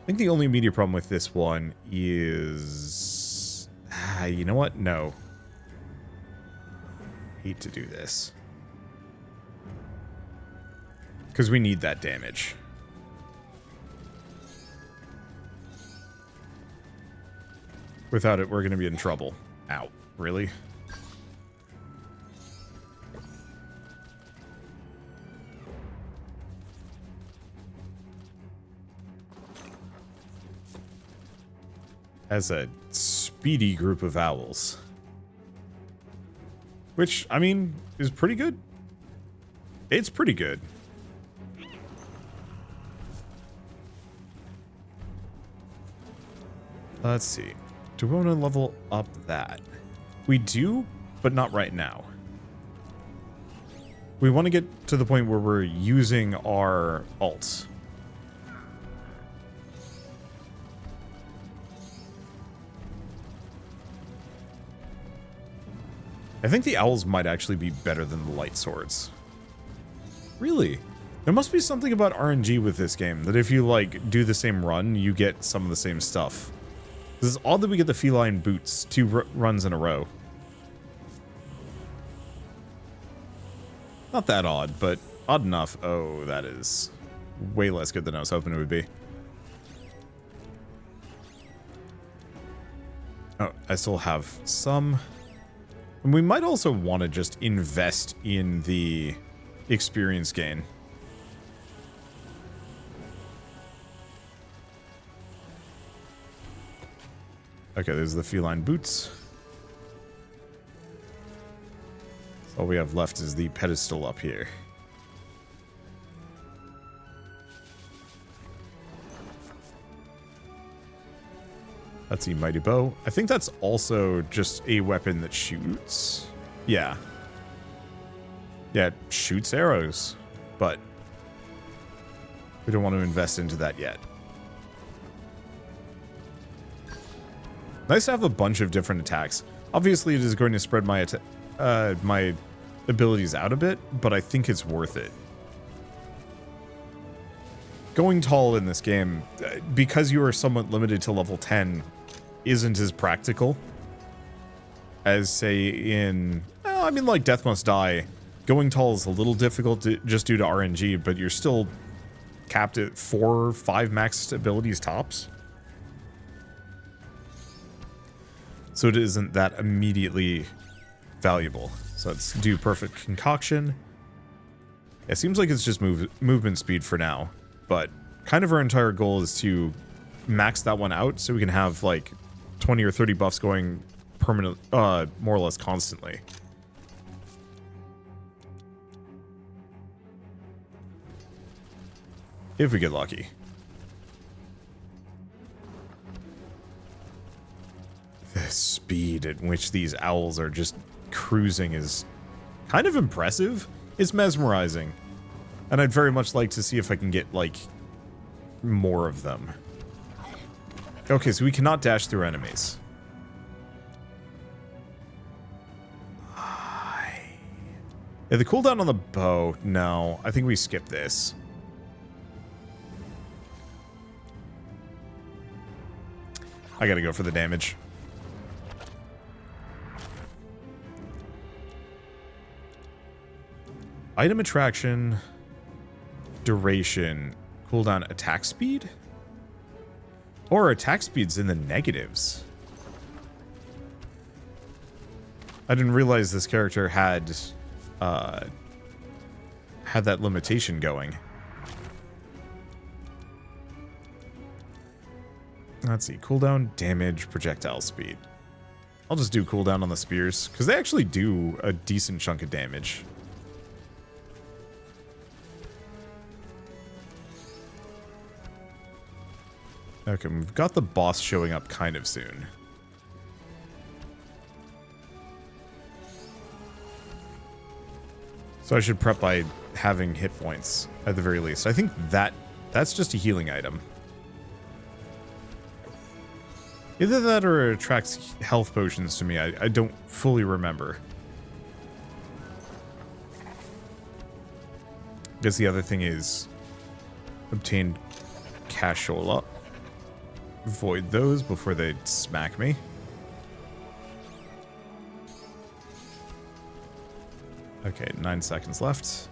I think the only immediate problem with this one is... you know what? No. Hate to do this. Because we need that damage. Without it, we're going to be in trouble. Ow. Really? As a speedy group of owls. Which, I mean, is pretty good. It's pretty good. Let's see. Do we want to level up that? We do, but not right now. We want to get to the point where we're using our alts. I think the owls might actually be better than the light swords. Really? There must be something about RNG with this game, that if you, like, do the same run, you get some of the same stuff. This is odd that we get the feline boots 2 runs in a row. Not that odd, but odd enough. Oh, that is way less good than I was hoping it would be. Oh, I still have some... And we might also want to just invest in the experience gain. Okay, there's the feline boots. All we have left is the pedestal up here. That's the mighty bow. I think that's also just a weapon that shoots. Yeah. Yeah, it shoots arrows, but we don't want to invest into that yet. Nice to have a bunch of different attacks. Obviously, it is going to spread my my abilities out a bit, but I think it's worth it. Going tall in this game, because you are somewhat limited to level 10, isn't as practical as, say, in... Well, I mean, like, Death Must Die. Going tall is a little difficult just due to RNG, but you're still capped at 4 or 5 max abilities tops. So it isn't that immediately valuable. So let's do Perfect Concoction. It seems like it's just movement speed for now, but kind of our entire goal is to max that one out so we can have like 20 or 30 buffs going permanent, more or less constantly. If we get lucky. The speed at which these owls are just cruising is kind of impressive. It's mesmerizing. And I'd very much like to see if I can get, like, more of them. Okay, so we cannot dash through enemies. Yeah, the cooldown on the bow, no. I think we skip this. I gotta go for the damage. Item attraction, duration, cooldown attack speed? Or attack speed's in the negatives. I didn't realize this character had that limitation going. Let's see, cooldown, damage, projectile speed. I'll just do cooldown on the spears, because they actually do a decent chunk of damage. Okay, we've got the boss showing up kind of soon. So I should prep by having hit points, at the very least. I think that's just a healing item. Either that or it attracts health potions to me. I don't fully remember. I guess the other thing is obtain cashola. Void those before they smack me. Okay, 9 seconds left.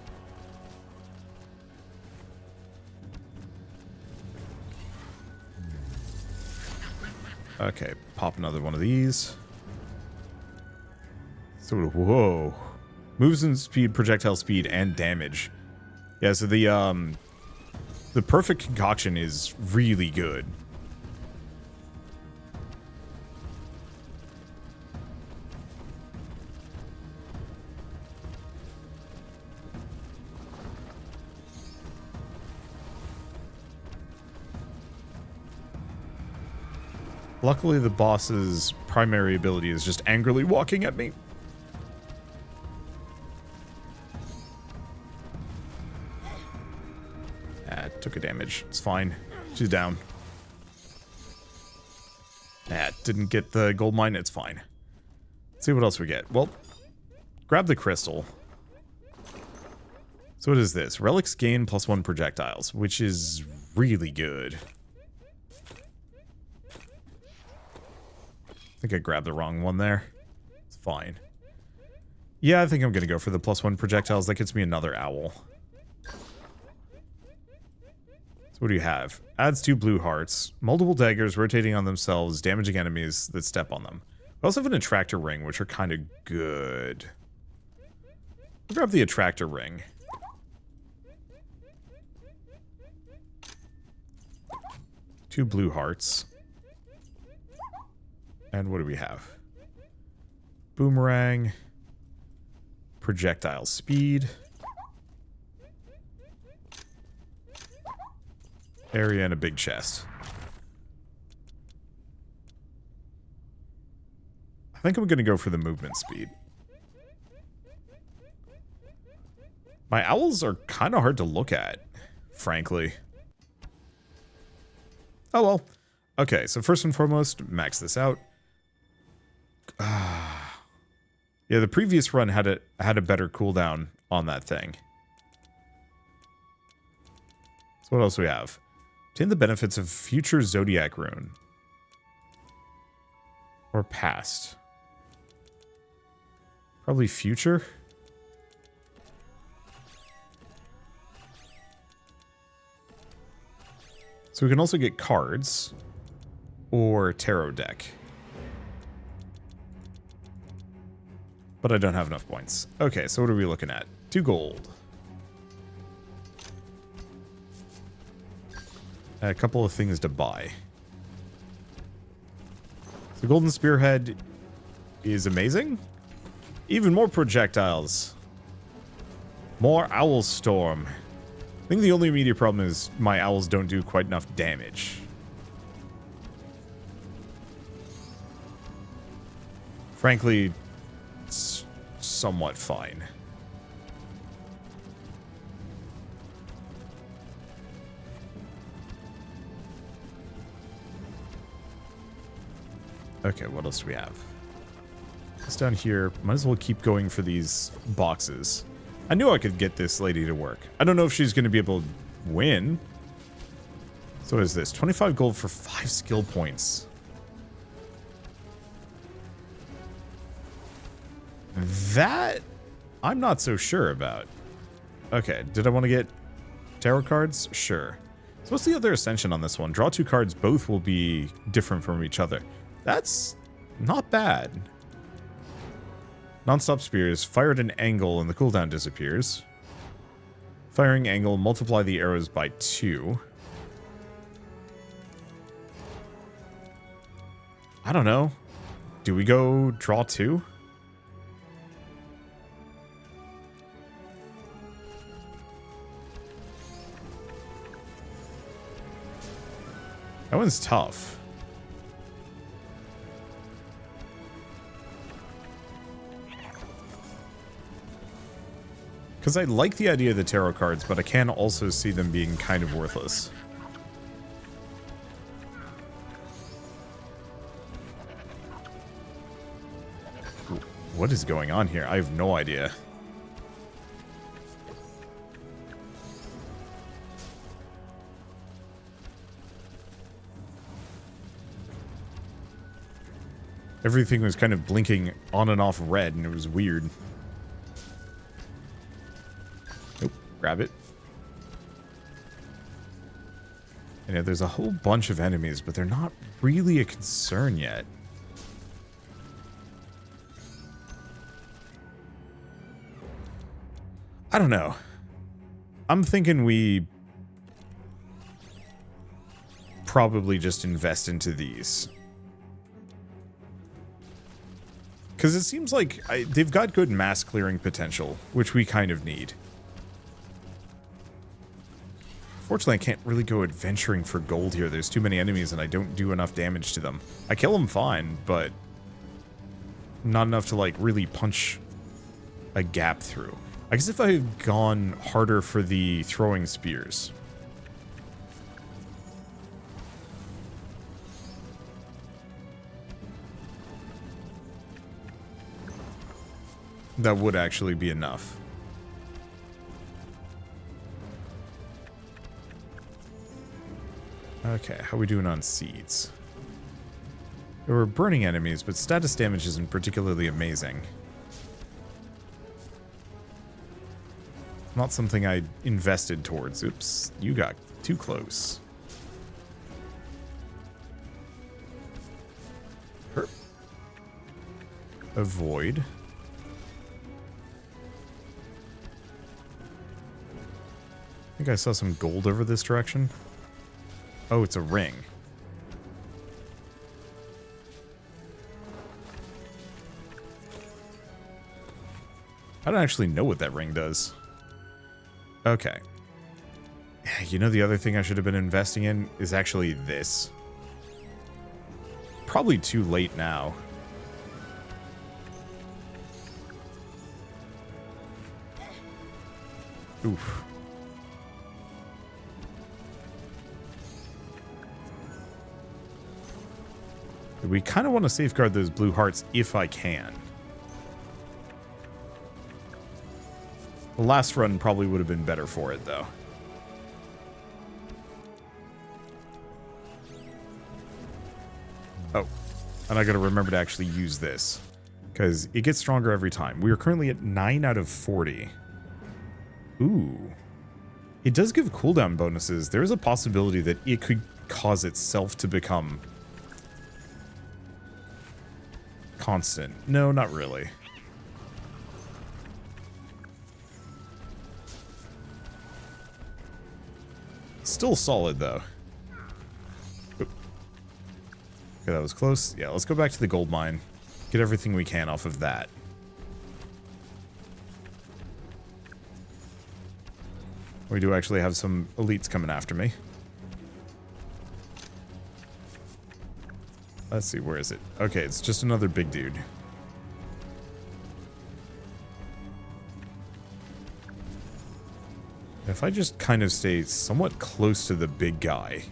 Okay, pop another one of these. So, whoa. Moves and speed, projectile speed, and damage. Yeah, so the perfect concoction is really good. Luckily, the boss's primary ability is just angrily walking at me. Took a damage. It's fine. She's down. Didn't get the gold mine. It's fine. Let's see what else we get. Well, grab the crystal. So what is this? Relics gain +1 projectiles, which is really good. I think I grabbed the wrong one there. It's fine. Yeah, I think I'm going to go for the +1 projectiles. That gets me another owl. So what do you have? Adds 2 blue hearts. Multiple daggers rotating on themselves, damaging enemies that step on them. We also have an attractor ring, which are kind of good. I'll grab the attractor ring. Two blue hearts. And what do we have? Boomerang. Projectile speed. Area and a big chest. I think I'm going to go for the movement speed. My owls are kind of hard to look at, frankly. Oh well. Okay, so first and foremost, max this out. Yeah, the previous run had a better cooldown on that thing. So what else do we have? Obtain the benefits of future Zodiac rune. Or past. Probably future. So we can also get cards. Or tarot deck. But I don't have enough points. Okay, so what are we looking at? 2 gold. A couple of things to buy. The golden spearhead is amazing. Even more projectiles. More owl storm. I think the only immediate problem is my owls don't do quite enough damage. Frankly, it's somewhat fine. Okay, what else do we have? This down here. Might as well keep going for these boxes. I knew I could get this lady to work. I don't know if she's going to be able to win. So what is this? 25 gold for 5 skill points. That I'm not so sure about. Okay, did I want to get tarot cards? Sure. So what's the other ascension on this one? Draw 2 cards, both will be different from each other. That's not bad. Non-stop spears, fire at an angle and the cooldown disappears. Firing angle, multiply the arrows by 2. I don't know. Do we go draw 2? That one's tough. Because I like the idea of the tarot cards, but I can also see them being kind of worthless. What is going on here? I have no idea. Everything was kind of blinking on and off red, and it was weird. Nope, grab it. And yeah, there's a whole bunch of enemies, but they're not really a concern yet. I don't know. I'm thinking we probably just invest into these. Because it seems like they've got good mass clearing potential, which we kind of need. Fortunately, I can't really go adventuring for gold here. There's too many enemies and I don't do enough damage to them. I kill them fine, but not enough to like really punch a gap through. I guess if I had gone harder for the throwing spears. That would actually be enough. Okay, how are we doing on seeds? There were burning enemies, but status damage isn't particularly amazing. Not something I invested towards. Oops, you got too close. Herp. Avoid. I think I saw some gold over this direction. Oh, it's a ring. I don't actually know what that ring does. Okay. You know, the other thing I should have been investing in is actually this. Probably too late now. Oof. We kind of want to safeguard those blue hearts if I can. The last run probably would have been better for it, though. Oh, and I gotta remember to actually use this, because it gets stronger every time. We are currently at 9 out of 40. Ooh. It does give cooldown bonuses. There is a possibility that it could cause itself to become constant. No, not really. Still solid, though. Oop. Okay, that was close. Yeah, let's go back to the gold mine. Get everything we can off of that. We do actually have some elites coming after me. Let's see, where is it? Okay, it's just another big dude. If I just kind of stay somewhat close to the big guy,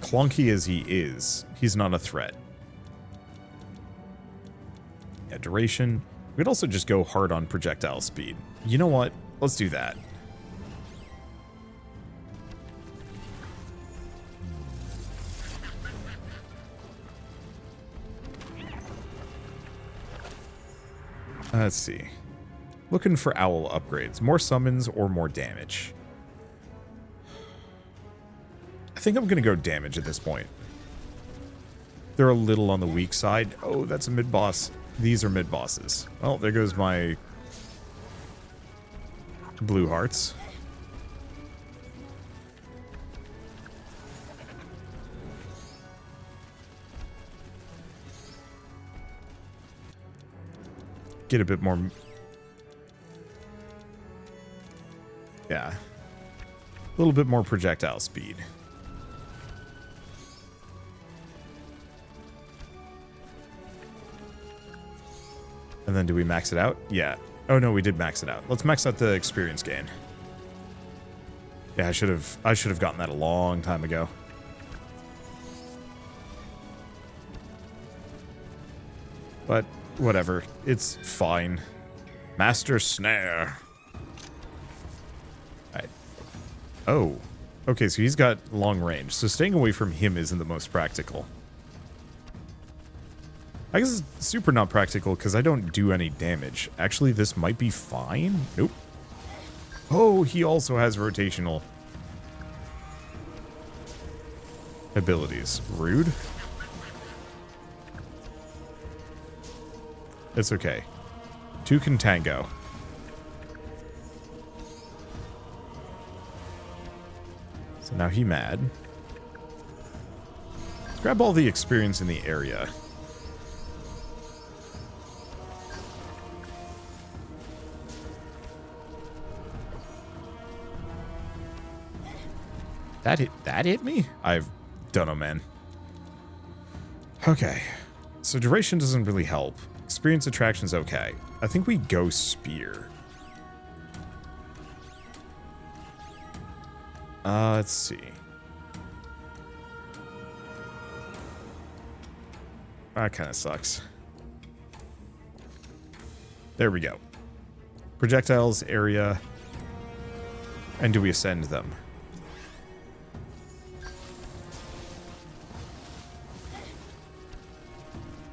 clunky as he is, he's not a threat. Yeah, duration. We could also just go hard on projectile speed. You know what? Let's do that. Let's see. Looking for owl upgrades. More summons or more damage. I think I'm going to go damage at this point. They're a little on the weak side. Oh, that's a mid-boss. These are mid-bosses. Well, there goes my blue hearts. Get a bit more... Yeah. A little bit more projectile speed. And then do we max it out? Yeah. Oh no, we did max it out. Let's max out the experience gain. Yeah, I should have gotten that a long time ago. But whatever. It's fine. Master Snare. Alright. Oh. Okay, so he's got long range. So staying away from him isn't the most practical. I guess it's super not practical because I don't do any damage. Actually, this might be fine. Nope. Oh, he also has rotational abilities. Rude. It's okay. Two can tango. So now he mad. Let's grab all the experience in the area. That hit me? I don't know, man. Okay. So duration doesn't really help. Experience attraction's okay. I think we go spear. Let's see. That kind of sucks. There we go. Projectiles, area. And do we ascend them?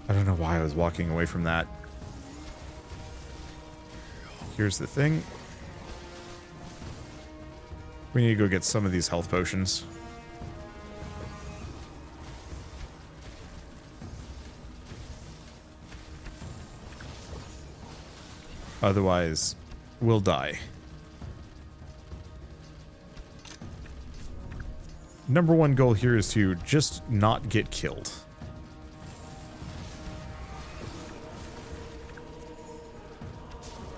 I don't know why I was walking away from that. Here's the thing. We need to go get some of these health potions. Otherwise, we'll die. Number one goal here is to just not get killed.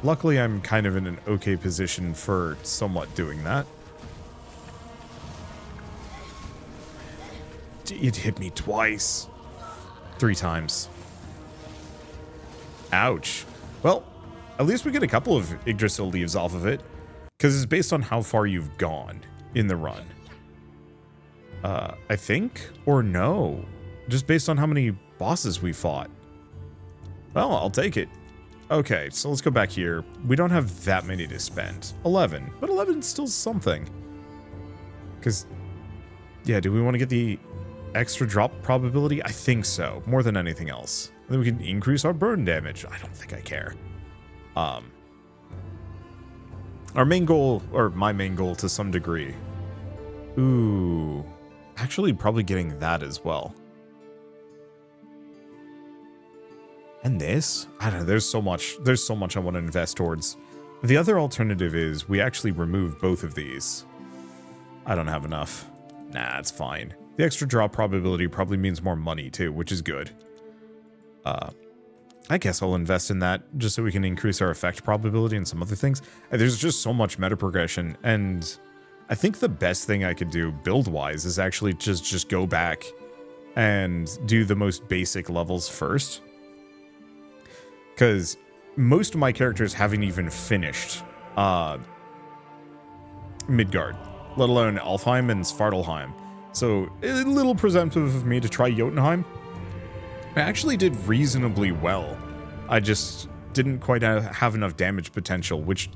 Luckily, I'm kind of in an okay position for somewhat doing that. It hit me twice. 3 times. Ouch. Well, at least we get a couple of Yggdrasil leaves off of it, because it's based on how far you've gone in the run. I think? Or no. Just based on how many bosses we fought. Well, I'll take it. Okay, so let's go back here. We don't have that many to spend. 11. But 11 is still something. Because, yeah, do we want to get the extra drop probability? I think so. More than anything else. And then we can increase our burn damage. I don't think I care. Our main goal, or my main goal to some degree. Ooh. Actually, probably getting that as well. And this? I don't know, there's so much I want to invest towards. The other alternative is we actually remove both of these. I don't have enough. Nah, it's fine. The extra drop probability probably means more money too, which is good. I guess I'll invest in that just so we can increase our effect probability and some other things. There's just so much meta progression, and I think the best thing I could do build-wise is actually just go back and do the most basic levels first. Because most of my characters haven't even finished Midgard, let alone Alfheim and Svartalheim. So, a little presumptive of me to try Jotunheim. I actually did reasonably well I just didn't quite have enough damage potential, which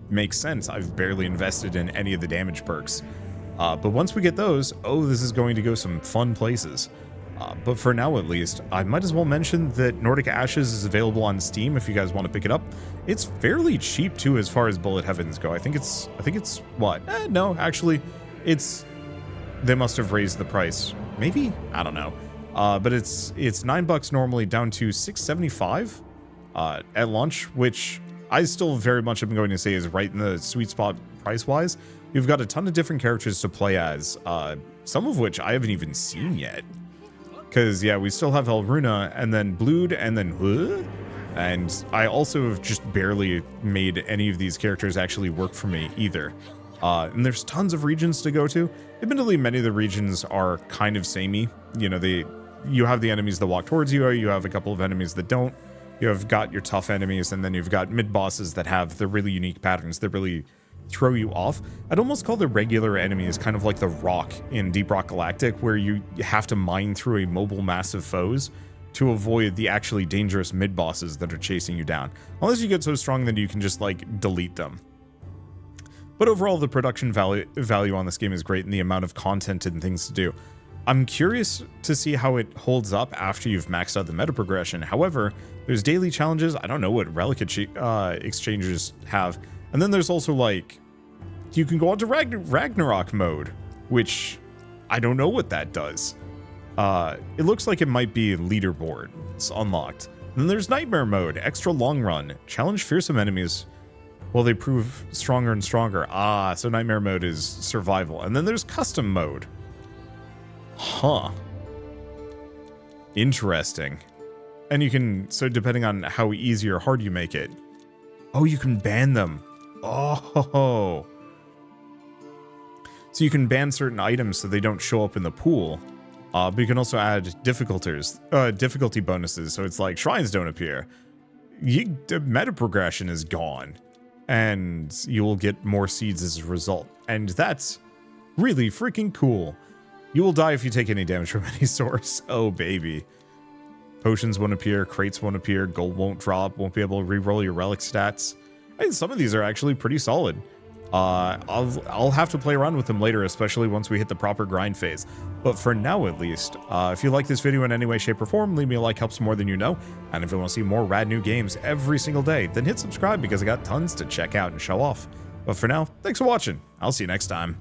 makes sense. I've barely invested in any of the damage perks. But once we get those, oh, this is going to go some fun places. But for now, at least, I might as well mention that Nordic Ashes is available on Steam if you guys want to pick it up. It's fairly cheap too, as far as Bullet Heavens go. I think it's what? No, actually, they must have raised the price. Maybe? I don't know. But it's $9 normally, down to $6.75 at launch, which I still very much am going to say is right in the sweet spot price-wise. You've got a ton of different characters to play as, some of which I haven't even seen yet. Because, yeah, we still have Elruna, and then Blood, and then and I also have just barely made any of these characters actually work for me either. And there's tons of regions to go to. Admittedly, many of the regions are kind of samey. You know, you have the enemies that walk towards you, or you have a couple of enemies that don't. You have got your tough enemies, and then you've got mid-bosses that have the really unique patterns that really throw you off. I'd almost call the regular enemies kind of like the rock in Deep Rock Galactic, where you have to mine through a mobile mass of foes to avoid the actually dangerous mid-bosses that are chasing you down. Unless you get so strong that you can just, like, delete them. But overall, the production value on this game is great, and the amount of content and things to do. I'm curious to see how it holds up after you've maxed out the meta progression. However, there's daily challenges. I don't know what relic exchangers have. And then there's also, like, you can go on to Ragnarok mode, which I don't know what that does. It looks like it might be leaderboard. It's unlocked. And then there's Nightmare mode, extra long run. Challenge fearsome enemies while they prove stronger and stronger. So Nightmare mode is survival. And then there's custom mode. Huh. Interesting. And you can, so depending on how easy or hard you make it. Oh, you can ban them. Oh. So you can ban certain items so they don't show up in the pool. But you can also add difficulty bonuses. So it's like shrines don't appear. The meta progression is gone. And you will get more seeds as a result. And that's really freaking cool. You will die if you take any damage from any source. Oh, baby. Potions won't appear, crates won't appear, gold won't drop, won't be able to reroll your relic stats. I think some of these are actually pretty solid. I'll have to play around with them later, especially once we hit the proper grind phase. But for now, at least, if you like this video in any way, shape, or form, leave me a like, helps more than you know. And if you want to see more rad new games every single day, then hit subscribe because I got tons to check out and show off. But for now, thanks for watching. I'll see you next time.